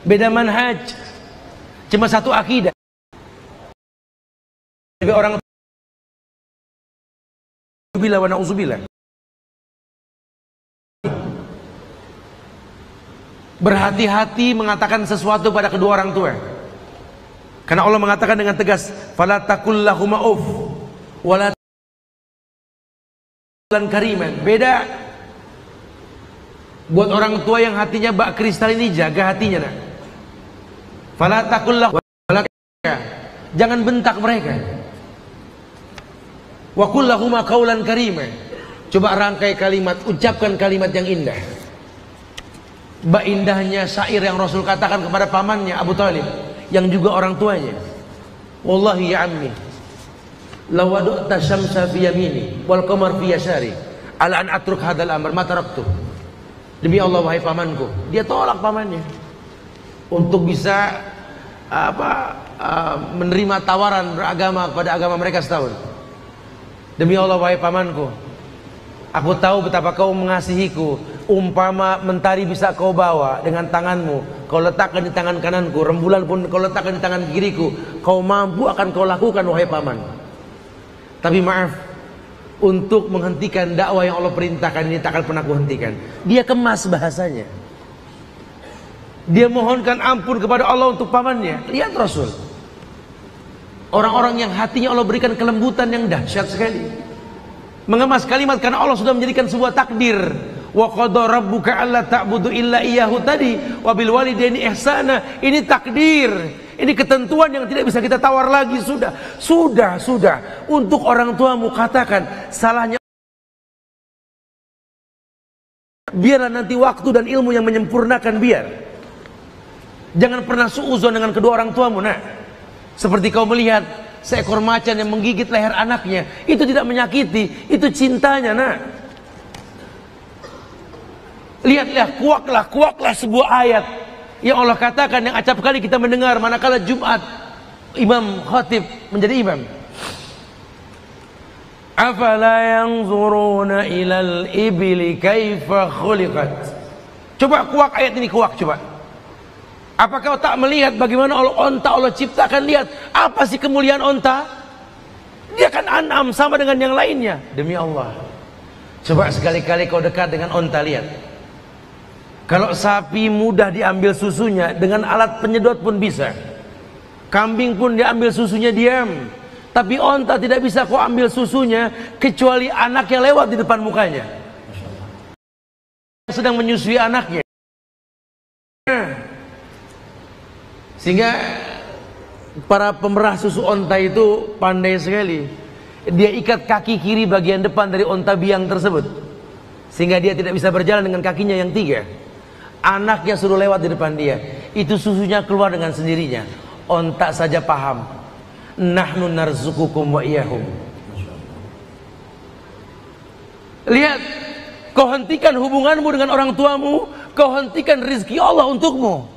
beda manhaj, cuma satu akidah. Tapi orang bila wa na'udzubillah. Berhati-hati mengatakan sesuatu pada kedua orang tua. Karena Allah mengatakan dengan tegas, fala taqul lahuma uff wala kariman. Beda. Buat orang tua yang hatinya bak kristal ini, jaga hatinya nak. Fala taqul lahuma, jangan bentak mereka. Wa qul lahuma qaulan karima. Coba rangkai kalimat, ucapkan kalimat yang indah. Bak indahnya syair yang Rasul katakan kepada pamannya Abu Talib, yang juga orang tuanya. Wallahi ya ammi, law wadu'ta syamsa fi yamini wal qamar fi yasari ala an atruk hadzal amr ma taraktu. Demi Allah wahai pamanku, dia tolak pamannya untuk bisa menerima tawaran beragama kepada agama mereka setahun. Demi Allah wahai pamanku, aku tahu betapa kau mengasihiku. Umpama mentari bisa kau bawa dengan tanganmu, kau letakkan di tangan kananku, rembulan pun kau letakkan di tangan kiriku, kau mampu akan kau lakukan wahai paman. Tapi maaf, untuk menghentikan dakwah yang Allah perintahkan ini tak akan pernah kuhentikan. Dia kemas bahasanya. Dia mohonkan ampun kepada Allah untuk pamannya. Lihat Rasul, orang-orang yang hatinya Allah berikan kelembutan yang dahsyat sekali, mengemas kalimat karena Allah sudah menjadikan sebuah takdir. Wa qadara rabbuka alla ta'budu illa iyyahu tadi wa bil walidaini ihsana. Ini takdir, ini ketentuan yang tidak bisa kita tawar lagi. Sudah untuk orang tuamu katakan salahnya, biarlah nanti waktu dan ilmu yang menyempurnakan. Biar jangan pernah suudzon dengan kedua orang tuamu. Nah, seperti kau melihat seekor macan yang menggigit leher anaknya, itu tidak menyakiti, itu cintanya. Nah, lihatlah, kuaklah sebuah ayat yang Allah katakan, yang acap kali kita mendengar manakala Jumat imam khatib menjadi imam. Afala yanzuruna ilal ibli kaifa khuliqat. Coba kuak ayat ini, kuak coba. Apakah kau tak melihat bagaimana onta Allah ciptakan? Lihat apa sih kemuliaan onta? Dia kan an'am sama dengan yang lainnya. Demi Allah, coba sekali-kali kau dekat dengan onta, lihat. Kalau sapi mudah diambil susunya, dengan alat penyedot pun bisa. Kambing pun diambil susunya diam. Tapi onta tidak bisa kau ambil susunya kecuali anak yang lewat di depan mukanya, sedang menyusui anaknya. Sehingga para pemerah susu onta itu pandai sekali. Dia ikat kaki kiri bagian depan dari onta biang tersebut, sehingga dia tidak bisa berjalan dengan kakinya yang tiga. Anaknya suruh lewat di depan dia, itu susunya keluar dengan sendirinya. Onta saja paham. Nahnu narzukukum wa iyahum. Lihat, kau hentikan hubunganmu dengan orang tuamu, kau hentikan rizki Allah untukmu.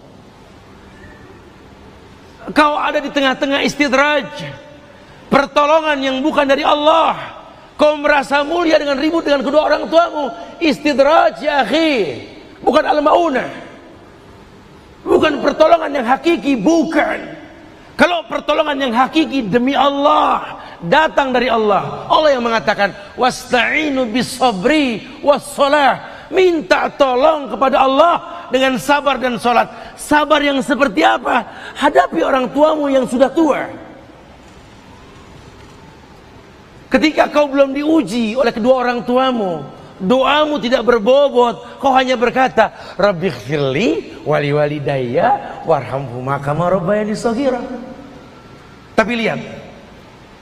Kau ada di tengah-tengah istidraj, pertolongan yang bukan dari Allah. Kau merasa mulia dengan ribut dengan kedua orang tuamu. Istidraj ya akhi, bukan al-maunah, bukan pertolongan yang hakiki, bukan. Kalau pertolongan yang hakiki demi Allah, datang dari Allah. Allah yang mengatakan wasta'inu bis-sabri was-shalah. Minta tolong kepada Allah dengan sabar dan sholat. Sabar yang seperti apa? Hadapi orang tuamu yang sudah tua. Ketika kau belum diuji oleh kedua orang tuamu, doamu tidak berbobot, kau hanya berkata Rabbighfirli wali walidayya warhamhuma kama rabbayani shaghira. Tapi lihat,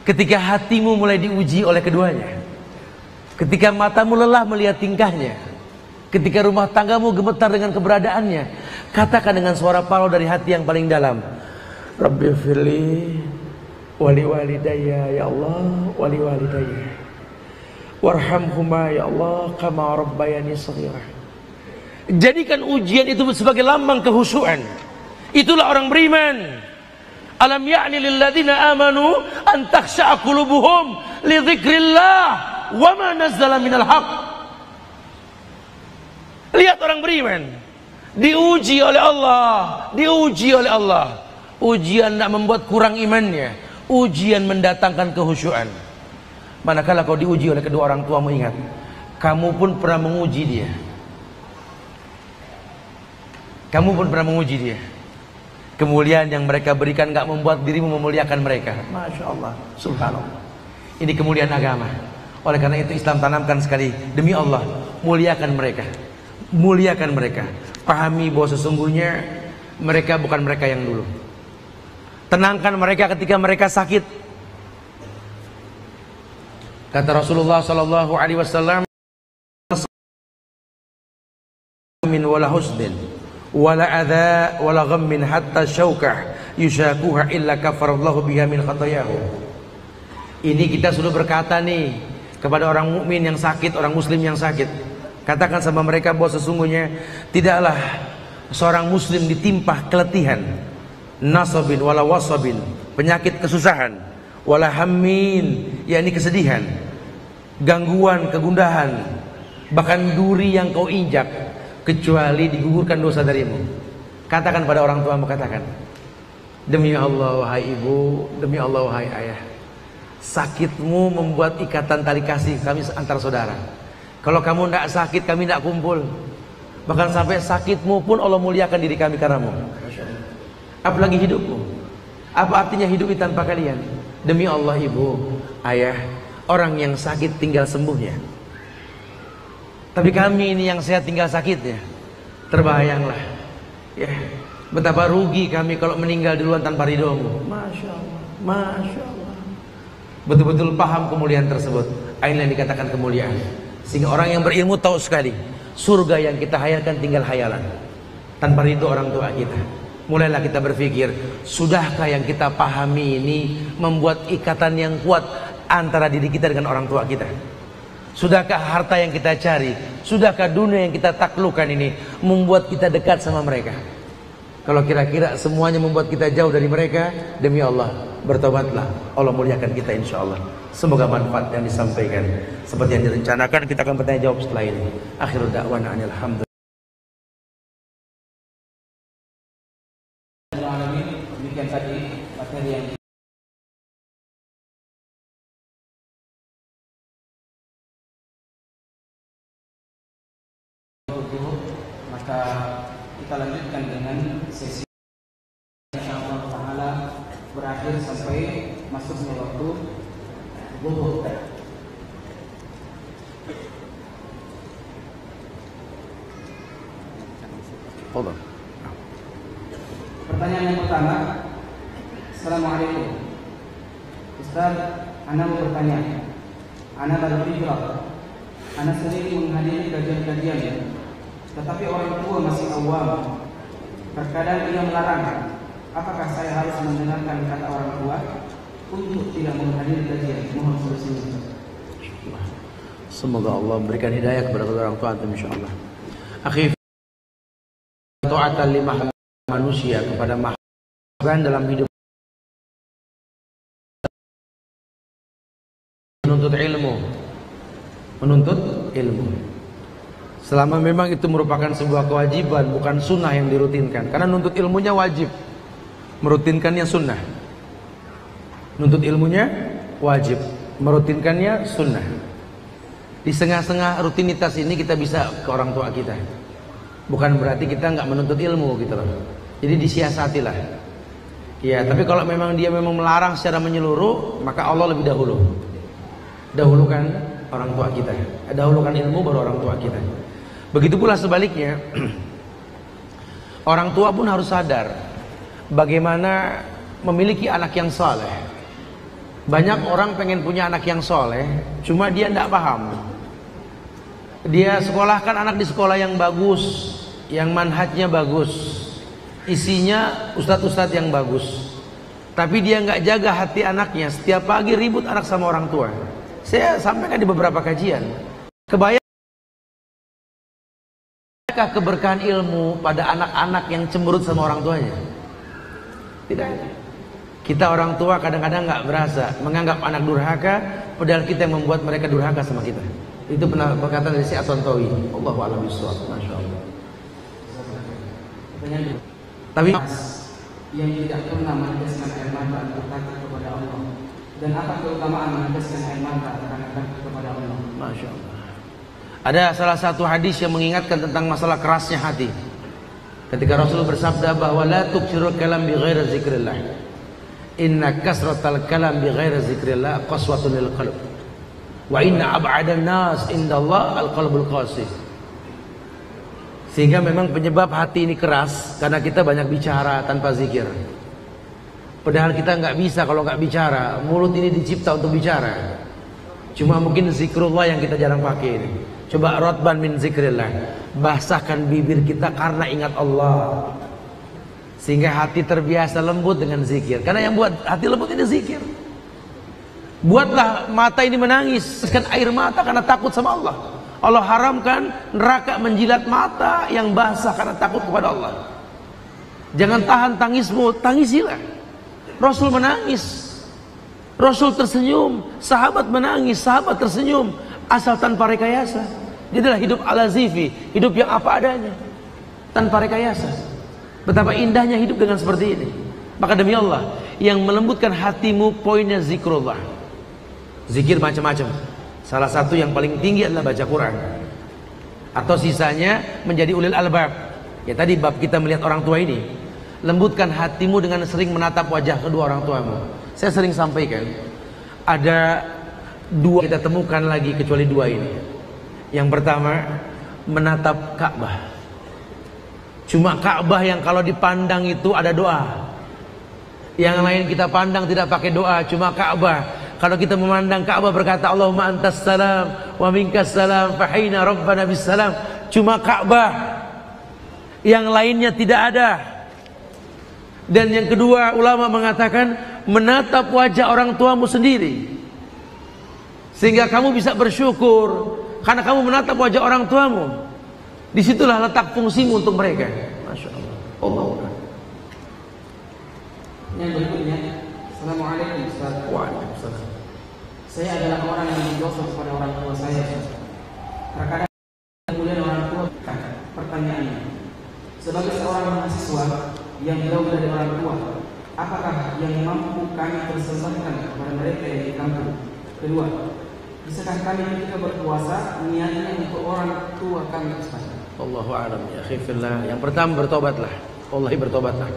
ketika hatimu mulai diuji oleh keduanya, ketika matamu lelah melihat tingkahnya, ketika rumah tanggamu gemetar dengan keberadaannya, katakan dengan suara parau dari hati yang paling dalam, Rabbi firli wali walidayya ya Allah, wali walidayya warhamhuma ya Allah kama rabbayani shaghira. Jadikan ujian itu sebagai lambang kehusuan. Itulah orang beriman. Alam ya'ni lil ladzina amanu an takhsha'a qulubuhum li dzikrillah wa ma nazzala minal haqq. Lihat orang beriman diuji oleh Allah, diuji oleh Allah. Ujian tidak membuat kurang imannya, ujian mendatangkan kehusyuan. Manakala kau diuji oleh kedua orang tuamu, ingat, kamu pun pernah menguji dia. Kamu pun pernah menguji dia. Kemuliaan yang mereka berikan gak membuat dirimu memuliakan mereka. Masya Allah, subhanallah. Ini kemuliaan agama. Oleh karena itu Islam tanamkan sekali, demi Allah, muliakan mereka. Muliakan mereka. Pahami bahwa sesungguhnya mereka bukan mereka yang dulu. Tenangkan mereka ketika mereka sakit. Kata Rasulullah sallallahu alaihi wasallam, min wala husnin wala adza wala ghammin hatta syaukah yushakuha illa kafarallahu biha min khatayahu. Ini kita sudah berkata nih kepada orang mukmin yang sakit, orang muslim yang sakit. Katakan sama mereka bahwa sesungguhnya tidaklah seorang muslim ditimpa keletihan, nasabin wala wasabin, penyakit kesusahan, wala hammin, yakni kesedihan, gangguan, kegundahan, bahkan duri yang kau injak, kecuali digugurkan dosa darimu. Katakan pada orang tuamu, katakan, demi Allah wahai ibu, demi Allah wahai ayah, sakitmu membuat ikatan tali kasih kami antar saudara. Kalau kamu tidak sakit, kami tidak kumpul. Bahkan sampai sakitmu pun Allah muliakan diri kami karenamu. Apalagi hidupmu. Apa artinya hidup ini tanpa kalian? Demi Allah ibu, ayah, orang yang sakit tinggal sembuhnya. Tapi kami ini yang sehat tinggal sakitnya. Terbayanglah, ya, betapa rugi kami kalau meninggal duluan tanpa ridhomu. Masya Allah, Masya Allah. Betul-betul paham kemuliaan tersebut. Inilah yang dikatakan kemuliaan. Sehingga orang yang berilmu tahu sekali, surga yang kita hayalkan tinggal hayalan, tanpa ridho orang tua kita. Mulailah kita berpikir, sudahkah yang kita pahami ini membuat ikatan yang kuat antara diri kita dengan orang tua kita? Sudahkah harta yang kita cari, sudahkah dunia yang kita taklukkan ini membuat kita dekat sama mereka? Kalau kira-kira semuanya membuat kita jauh dari mereka, demi Allah, bertobatlah, Allah muliakan kita insya Allah. Semoga manfaat yang disampaikan seperti yang direncanakan. Kita akan bertanya jawab setelah ini. Akhirul da'wana anil hamdulillah. Demikian tadi materi yang maka kita lanjutkan dengan sesi insyaallah taala berakhir sampai masuknya waktu zuhur. Pertanyaan yang pertama, Assalamualaikum Ustaz, Ana mau bertanya. Ana baru hijrah. Ana sendiri menghadiri kajian-kajian, tetapi orang tua masih awam. Terkadang ia melarang. Apakah saya harus mendengarkan kata orang tua untuk tidak menghadiri kajian? Mohon solusinya. Semoga Allah memberikan hidayah kepada orang tua antum insyaallah. Akhir ta'atan lima manusia kepada makhluk dalam hidup, menuntut ilmu. Selama memang itu merupakan sebuah kewajiban, bukan sunnah yang dirutinkan. Karena nuntut ilmunya wajib, merutinkannya sunnah. Nuntut ilmunya wajib, merutinkannya sunnah. Di setengah-setengah rutinitas ini kita bisa ke orang tua kita. Bukan berarti kita nggak menuntut ilmu gitu loh. Jadi disiasatilah. Ya, tapi kalau memang dia memang melarang secara menyeluruh, maka Allah lebih dahulu. Dahulukan orang tua kita. Dahulukan ilmu baru orang tua kita. Begitu pula sebaliknya. Orang tua pun harus sadar bagaimana memiliki anak yang soleh. Banyak orang pengen punya anak yang soleh, cuma dia tidak paham. Dia sekolahkan anak di sekolah yang bagus, yang manhajnya bagus, isinya ustadz-ustadz yang bagus, tapi dia nggak jaga hati anaknya. Setiap pagi ribut anak sama orang tua. Saya sampaikan di beberapa kajian, kebayang keberkahan ilmu pada anak-anak yang cemberut sama orang tuanya? Tidak. Kita orang tua kadang-kadang nggak berasa, menganggap anak durhaka, padahal kita yang membuat mereka durhaka sama kita. Itu pernah perkataan dari Syekh At-Tantawi. Allahu a'lam bishawab. Masyaallah. Tapi yang tidak pernah meneteskan air mata untuk takut kepada Allah, dan apa keutamaan meneteskan air mata karena takut kepada Allah? Masya Allah. Ada salah satu hadis yang mengingatkan tentang masalah kerasnya hati. Ketika Rasul bersabda bahwa la tuksirul kalam bi ghairi zikrillah, inna kasratal kalam bi ghairi zikrillah qaswatun lil qalb, wa inna ab'adan nas indallah al qalbul qasih. Sehingga memang penyebab hati ini keras karena kita banyak bicara tanpa zikir. Padahal kita nggak bisa kalau nggak bicara. Mulut ini dicipta untuk bicara. Cuma mungkin zikrullah yang kita jarang pakai ini. Coba rotban min zikrillah, basahkan bibir kita karena ingat Allah, sehingga hati terbiasa lembut dengan zikir. Karena yang buat hati lembut ini zikir. Buatlah mata ini menangis, kan air mata karena takut sama Allah. Allah haramkan neraka menjilat mata yang basah karena takut kepada Allah. Jangan tahan tangismu, tangisilah. Rasul menangis, Rasul tersenyum, sahabat menangis, sahabat tersenyum, asal tanpa rekayasa. Jadilah hidup ala-zifi, hidup yang apa adanya, tanpa rekayasa. Betapa indahnya hidup dengan seperti ini. Maka demi Allah, yang melembutkan hatimu poinnya zikrullah. Zikir macam-macam. Salah satu yang paling tinggi adalah baca Quran. Atau sisanya menjadi ulil albab. Ya tadi bab kita melihat orang tua ini. Lembutkan hatimu dengan sering menatap wajah kedua orang tuamu. Saya sering sampaikan, ada dua kita temukan lagi kecuali dua ini. Yang pertama, menatap Ka'bah. Cuma Ka'bah yang kalau dipandang itu ada doa. Yang lain kita pandang tidak pakai doa, cuma Ka'bah. Kalau kita memandang Ka'bah berkata Allahumma antas salam wa minkas salam fahina rabbana bis salam. Cuma Ka'bah, yang lainnya tidak ada. Dan yang kedua, ulama mengatakan menatap wajah orang tuamu sendiri, sehingga kamu bisa bersyukur karena kamu menatap wajah orang tuamu. Disitulah letak fungsimu untuk mereka. Masya Allah. Allah. Yang berikutnya, Assalamualaikum Ustaz. Waalaikumsalam. Saya adalah orang yang berdosa kepada orang tua saya. Terkadang kemudian orang tua pertanyaannya, sebagai seorang mahasiswa yang jauh dari orang tua, apakah yang mampu kami persembahkan kepada mereka yang di kampung? Kedua, bisakah kami ketika berpuasa niatnya untuk orang tua kami, Ustaz? Allahu a'lam ya khifillah. Yang pertama, bertobatlah. Wallahi bertobatlah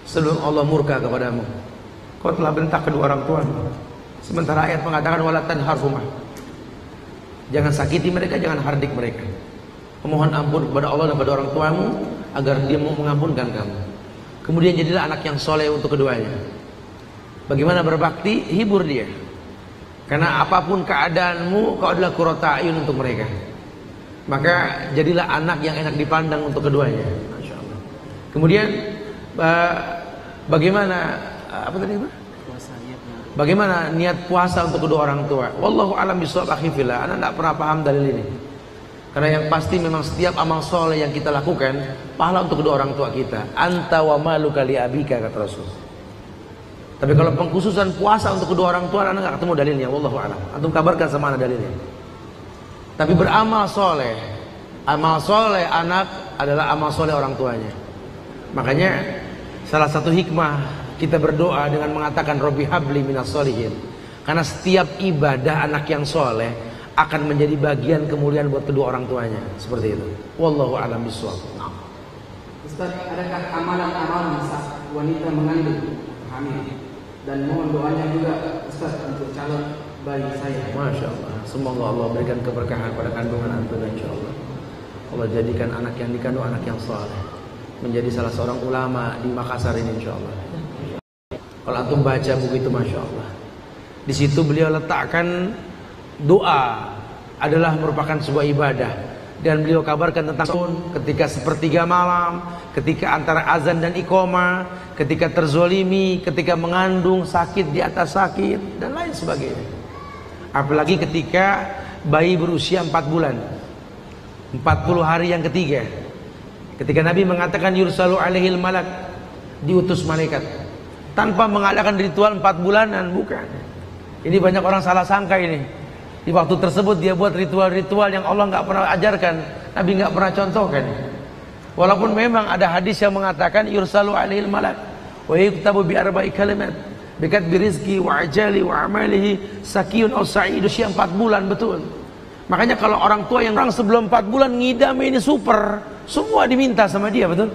sebelum Allah murka kepadamu. Kau telah bentak kedua orang tuamu, sementara ayat mengatakan wala tanharhuma. Jangan sakiti mereka, jangan hardik mereka. Memohon ampun kepada Allah dan kepada orang tuamu agar dia mau mengampunkan kamu. Kemudian jadilah anak yang soleh untuk keduanya. Bagaimana berbakti? Hibur dia. Karena apapun keadaanmu, kau adalah qurrata ayun untuk mereka. Maka jadilah anak yang enak dipandang untuk keduanya. Masya Allah. Kemudian bagaimana apa tadi? Bagaimana niat puasa untuk kedua orang tua? Wallahu a'lam bishawab. Akhi fillah, ana tidak pernah paham dalil ini. Karena yang pasti memang setiap amal soleh yang kita lakukan pahala untuk kedua orang tua kita. Anta wa maluka li abika, kata Rasul. Tapi kalau pengkhususan puasa untuk kedua orang tua, ana nggak ketemu dalilnya. Wallahu a'lam. Antum kabarkan sama ana dalilnya. Tapi beramal soleh, amal soleh anak adalah amal soleh orang tuanya. Makanya salah satu hikmah kita berdoa dengan mengatakan Robbi habli minas solihin. Karena setiap ibadah anak yang soleh akan menjadi bagian kemuliaan buat kedua orang tuanya. Seperti itu. Wallahu a'lam bishawab. Ustaz, adakah amalan-amalan saat wanita mengandung hamil? Dan mohon doanya juga Ustaz untuk calon bayi saya. Masya Allah. Semoga Allah berikan keberkahan pada kandungan antum, insya Allah. Allah jadikan anak yang dikandung anak yang soleh, menjadi salah seorang ulama di Makassar ini, insya Allah. Kalau antum baca buku itu, masya Allah, di situ beliau letakkan doa adalah merupakan sebuah ibadah, dan beliau kabarkan tentang ketika sepertiga malam, ketika antara azan dan iqamah, ketika terzolimi, ketika mengandung, sakit di atas sakit, dan lain sebagainya. Apalagi ketika bayi berusia 4 bulan, 40 hari yang ketiga, ketika Nabi mengatakan yursalu alaihil malak, diutus malaikat, tanpa mengadakan ritual 4 bulanan, bukan. Ini banyak orang salah sangka ini. Di waktu tersebut dia buat ritual-ritual yang Allah nggak pernah ajarkan, Nabi nggak pernah contohkan. Walaupun memang ada hadis yang mengatakan yursalu alaihil malak wa yuktabu bi arba'i kalimat bikat birizki wa ajali wa amalihi sakiyun aw sa'idu, 4 bulan, betul. Makanya kalau orang tua yang orang sebelum 4 bulan ngidam ini super, semua diminta sama dia, betul.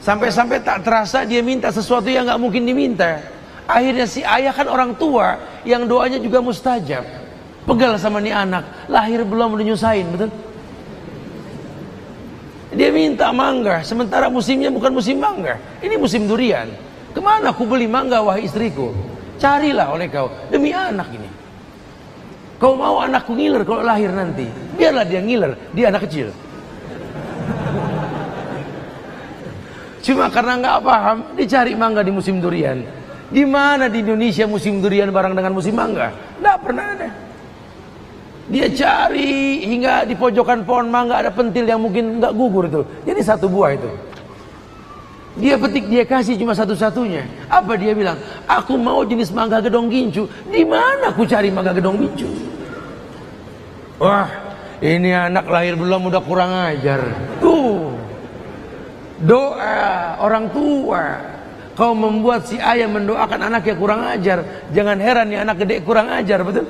Sampai-sampai tak terasa dia minta sesuatu yang nggak mungkin diminta. Akhirnya si ayah kan orang tua yang doanya juga mustajab. Pegal sama nih anak, lahir belum udah nyusahin, betul. Dia minta mangga, sementara musimnya bukan musim mangga, ini musim durian. Kemana aku beli mangga wahai istriku? Carilah oleh kau, demi anak ini. Kau mau anakku ngiler kalau lahir nanti, biarlah dia ngiler, dia anak kecil. Cuma karena nggak paham, dicari mangga di musim durian. Di mana di Indonesia musim durian bareng dengan musim mangga? Nggak pernah ada. Dia cari hingga di pojokan pohon mangga ada pentil yang mungkin nggak gugur itu. Jadi 1 buah itu. Dia petik, dia kasih cuma satu-satunya. Apa dia bilang? Aku mau jenis mangga gedong gincu. Di mana aku cari mangga gedong gincu? Wah, ini anak lahir belum udah kurang ajar. Tuh, doa orang tua. Kau membuat si ayah mendoakan anaknya kurang ajar. Jangan heran nih anak gede kurang ajar, betul?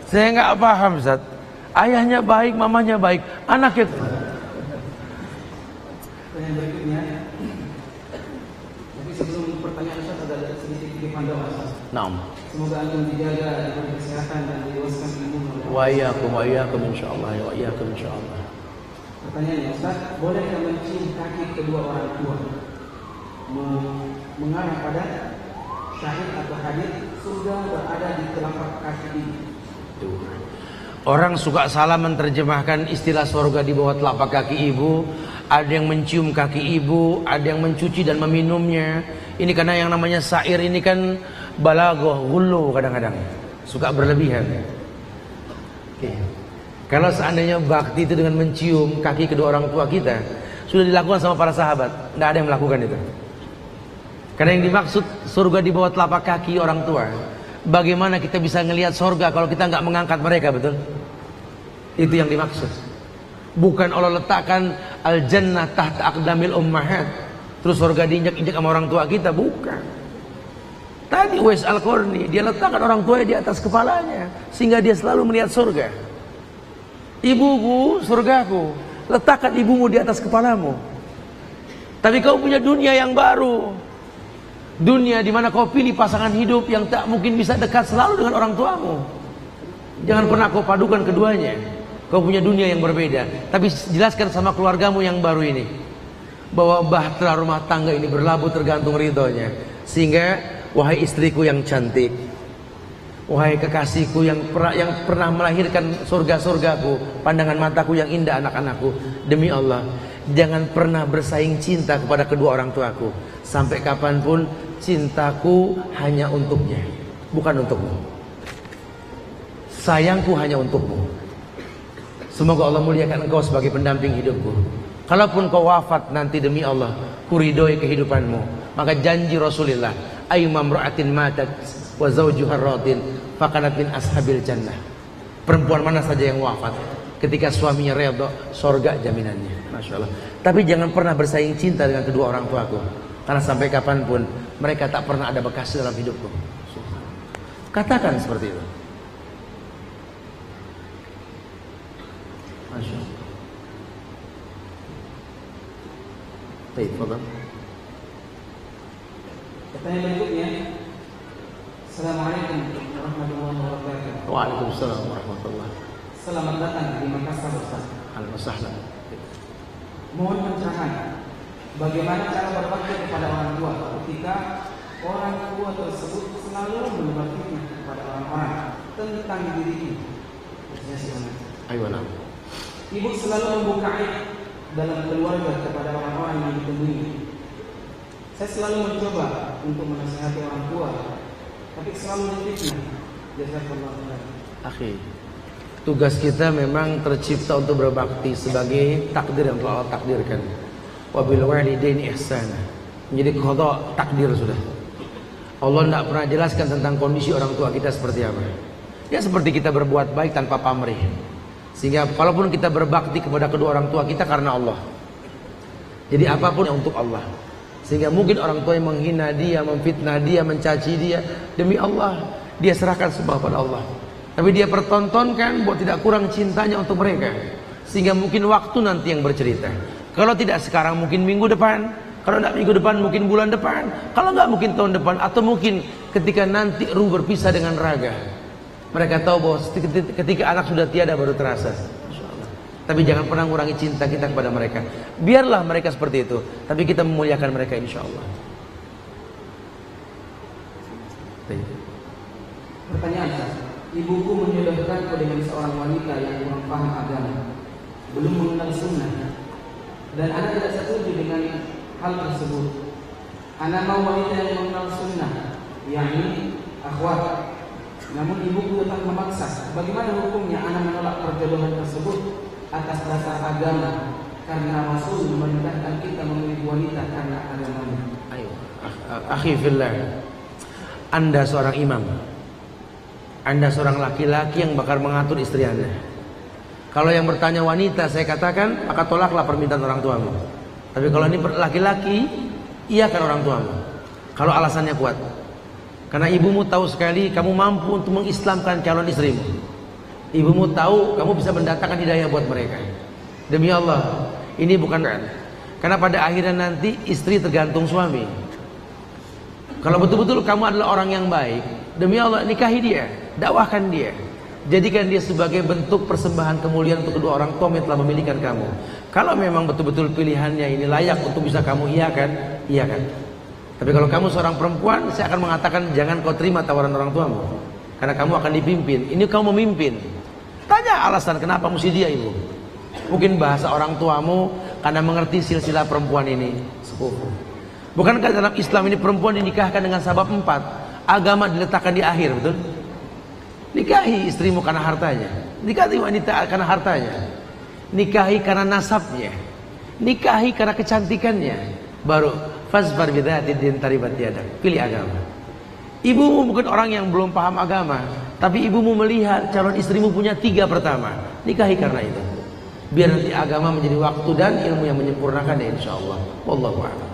Saya nggak paham, Ustaz. Ayahnya baik, mamanya baik, anaknya. Pertanyaan berikutnya. Tapi sebelum pertanyaan Ustaz ada sedikit titipan doa. Naam. Semoga antum dijaga diberi kesehatan dan diluruskan ilmu. Wa iyyakum insyaallah, wa iyyakum insyaallah. Pertanyaannya, Ustaz, bolehkah mencium kaki kedua orang tua mengarah pada syahid atau hadis surga berada di telapak kaki ini? Orang suka salah menerjemahkan istilah surga di bawah telapak kaki ibu. Ada yang mencium kaki ibu, ada yang mencuci dan meminumnya. Ini karena yang namanya syair ini kan balaghah, ghulu, kadang-kadang suka berlebihan. Oke. Kalau seandainya bakti itu dengan mencium kaki kedua orang tua kita, sudah dilakukan sama para sahabat, tidak ada yang melakukan itu. Karena yang dimaksud surga di bawah telapak kaki orang tua. Bagaimana kita bisa ngelihat surga kalau kita nggak mengangkat mereka, betul? Itu yang dimaksud. Bukan Allah letakkan al-jannah tahta aqdamil ummahat, terus surga diinjak-injak sama orang tua kita, bukan. Tadi Uwais Al-Qarni, dia letakkan orang tuanya di atas kepalanya sehingga dia selalu melihat surga. Ibuku, surgaku, letakkan ibumu di atas kepalamu. Tapi kau punya dunia yang baru. Dunia di mana kau pilih pasangan hidup yang tak mungkin bisa dekat selalu dengan orang tuamu. Jangan pernah kau padukan keduanya. Kau punya dunia yang berbeda. Tapi jelaskan sama keluargamu yang baru ini bahwa bahtera rumah tangga ini berlabuh tergantung ridhonya. Sehingga wahai istriku yang cantik, wahai kekasihku yang pernah melahirkan surga-surgaku, pandangan mataku yang indah, anak-anakku, demi Allah, jangan pernah bersaing cinta kepada kedua orang tuaku. Sampai kapanpun cintaku hanya untuknya, bukan untukmu. Sayangku hanya untukmu. Semoga Allah muliakan engkau sebagai pendamping hidupku. Kalaupun kau wafat nanti demi Allah, kuridhoi kehidupanmu. Maka janji Rasulullah, ayyuma imra'atin matat wa zawjuha radin faqanat min ashabil jannah. Perempuan mana saja yang wafat, ketika suaminya redha, surga jaminannya. Masya Allah. Tapi jangan pernah bersaing cinta dengan kedua orang tuaku, karena sampai kapanpun mereka tak pernah ada bekas dalam hidupku. Katakan seperti itu. Masya Allah. Baik, fadhal. Pertanyaan berikutnya. Assalamualaikum warahmatullahi wabarakatuh. Waalaikumsalam warahmatullahi. Selamat datang di Makassar, Ustaz. Alhamdulillah. Mohon pencerahan bagaimana cara berbakti kepada orang tua ketika orang tua tersebut selalu menebar fitnah kepada orang-orang tentang dirinya. Ayo, ibu selalu membuka aib dalam keluarga kepada orang-orang yang ditemui. Saya selalu mencoba untuk menasihati orang tua, tapi selalu difitnah. Jazakallahu khairan. Akhi, tugas kita memang tercipta untuk berbakti sebagai takdir yang telah Allah takdirkan. Wabil walidaini ihsana. Menjadi qada takdir sudah. Allah tidak pernah jelaskan tentang kondisi orang tua kita seperti apa. Ya seperti kita berbuat baik tanpa pamrih. Sehingga kalaupun kita berbakti kepada kedua orang tua kita karena Allah. Jadi apapun yang untuk Allah. Sehingga mungkin orang tua yang menghina dia, memfitnah dia, mencaci dia, demi Allah dia serahkan semua pada Allah. Tapi dia pertontonkan buat tidak kurang cintanya untuk mereka. Sehingga mungkin waktu nanti yang bercerita. Kalau tidak sekarang mungkin minggu depan. Kalau tidak minggu depan mungkin bulan depan. Kalau tidak mungkin tahun depan. Atau mungkin ketika nanti ruh berpisah dengan raga. Mereka tahu bahwa ketika anak sudah tiada baru terasa. Tapi jangan pernah mengurangi cinta kita kepada mereka. Biarlah mereka seperti itu. Tapi kita memuliakan mereka insya Allah. Pertanyaan, ibuku menyodorkanku dengan seorang wanita yang kurang paham agama, belum mengenal sunnah, dan anak tidak setuju dengan hal tersebut. Anak mau wanita yang mengenal sunnah, yakni akhwat. Namun ibuku tetap memaksa. Bagaimana hukumnya anak menolak perjodohan tersebut atas dasar agama? Karena Rasul memerintahkan kita memilih wanita karena agamanya. Ayo, akhi fillah. Anda seorang imam. Anda seorang laki-laki yang bakal mengatur istri Anda. Kalau yang bertanya wanita, saya katakan maka tolaklah permintaan orang tuamu. Tapi kalau ini laki-laki, iakan orang tuamu. Kalau alasannya kuat. Karena ibumu tahu sekali kamu mampu untuk mengislamkan calon istrimu. Ibumu tahu kamu bisa mendatangkan hidayah buat mereka. Demi Allah, ini bukan kan. Karena pada akhirnya nanti istri tergantung suami. Kalau betul-betul kamu adalah orang yang baik, demi Allah nikahi dia, dakwahkan dia, jadikan dia sebagai bentuk persembahan kemuliaan untuk kedua orang tua yang telah memilihkan kamu. Kalau memang betul-betul pilihannya ini layak untuk bisa kamu iakan, iakan. Tapi kalau kamu seorang perempuan, saya akan mengatakan jangan kau terima tawaran orang tuamu, karena kamu akan dipimpin. Ini kamu memimpin. Tanya alasan kenapa mesti dia ibu. Mungkin bahasa orang tuamu karena mengerti silsilah perempuan ini sepupu. Bukankah dalam Islam ini perempuan dinikahkan dengan sebab 4? Agama diletakkan di akhir, betul? Nikahi istrimu karena hartanya. Nikahi wanita karena hartanya. Nikahi karena nasabnya. Nikahi karena kecantikannya. Baru fazfar bidzati din taribat yadak. Pilih agama. Ibumu bukan orang yang belum paham agama, tapi ibumu melihat calon istrimu punya 3 pertama. Nikahi karena itu. Biar nanti agama menjadi waktu dan ilmu yang menyempurnakan ya insyaallah. Wallahu a'lam.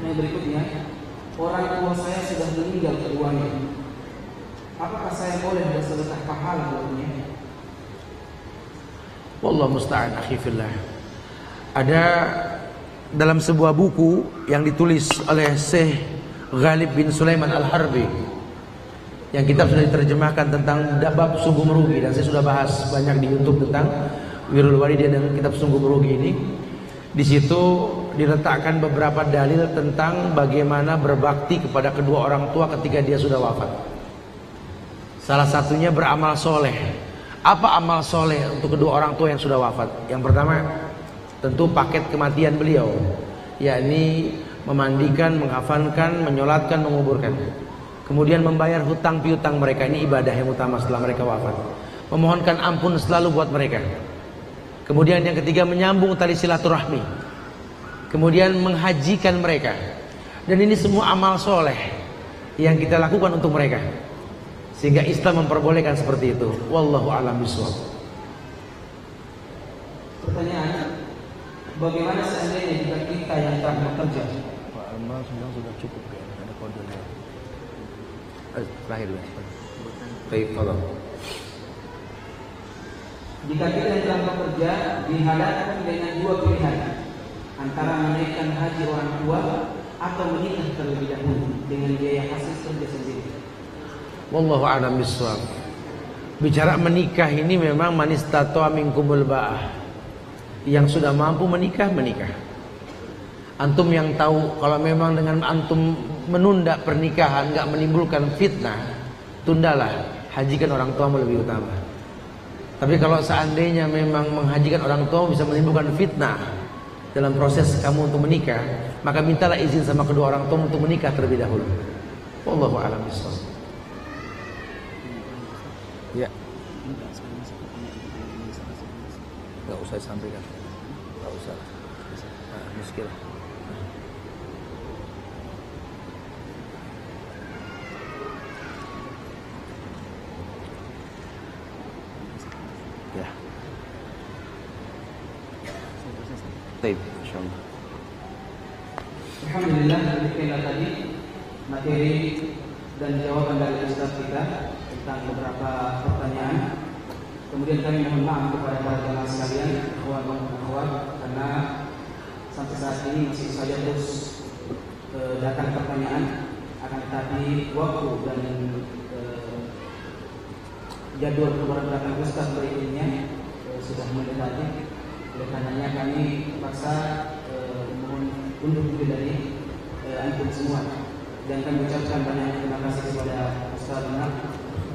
Yang berikutnya, orang tua saya sudah meninggal keduanya. Apakah saya boleh bersedekah pahala buatnya? Wallahu musta'an akhi fillah. Ada dalam sebuah buku yang ditulis oleh Syekh Ghalib bin Sulaiman Al-Harbi, yang kitab sudah diterjemahkan tentang bab sungguh merugi, dan saya sudah bahas banyak di YouTube tentang Birrul Walidain dan kitab sungguh merugi ini. Di situ diletakkan beberapa dalil tentang bagaimana berbakti kepada kedua orang tua ketika dia sudah wafat. Salah satunya beramal soleh. Apa amal soleh untuk kedua orang tua yang sudah wafat? Yang pertama, tentu paket kematian beliau, yakni memandikan, mengkafankan, menyolatkan, menguburkan. Kemudian membayar hutang piutang mereka. Ini ibadah yang utama setelah mereka wafat. Memohonkan ampun selalu buat mereka. Kemudian yang ketiga, menyambung tali silaturahmi. Kemudian menghajikan mereka. Dan ini semua amal soleh yang kita lakukan untuk mereka, sehingga Islam memperbolehkan seperti itu. Wallahu a'lam bishawab. Pertanyaan, bagaimana seandainya jika kita yang telah bekerja? Pak Alma sudah cukup ya, ada kodenya. Terakhir ya. Baik, tolong. Jika kita yang telah bekerja dihadapkan dengan 2 pilihan, antara menaikkan haji orang tua atau menikah terlebih dahulu dengan biaya hasil kerja sendiri. Wallahu a'lam bishawab. Bicara menikah ini memang man istata'a minkumul ba'ah. Yang sudah mampu menikah, menikah. Antum yang tahu kalau memang dengan antum menunda pernikahan nggak menimbulkan fitnah, tundalah, hajikan orang tuamu lebih utama. Tapi kalau seandainya memang menghajikan orang tua bisa menimbulkan fitnah dalam proses kamu untuk menikah, maka mintalah izin sama kedua orang tua untuk menikah terlebih dahulu. Wallahu a'lam bishawab. Ya. Nggak usah disampaikan. Nggak usah. Nah, muskil. Ya. Baik, insyaallah. Alhamdulillah, demikianlah tadi materi dan jawaban dari Ustaz kita tentang beberapa pertanyaan. Kemudian kami mohon maaf kepada para jemaah sekalian, ikhwan dan akhwat, karena sampai saat ini masih saja terus datang pertanyaan, akan tetapi waktu dan jadwal keberangkatan Ustaz berikutnya sudah mendekati. Oleh karenanya kami terpaksa mohon undur diri dari antum semua, dan kami ucapkan banyak terima kasih kepada Ustaz Benar.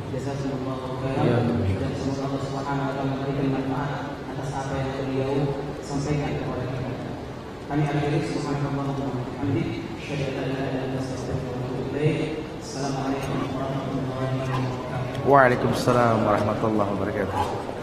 Jazakumullahu khairan, dan semoga Allah Subhanahu wa taala memberikan manfaat atas apa yang beliau sampaikan kepada kita. Kami akhiri subhanallah wa bihamdihi, asyhadu an la ilaha illa anta, astaghfiruka wa atubu ilaik. Assalamualaikum warahmatullahi wabarakatuh. Waalaikumsalam warahmatullahi wabarakatuh.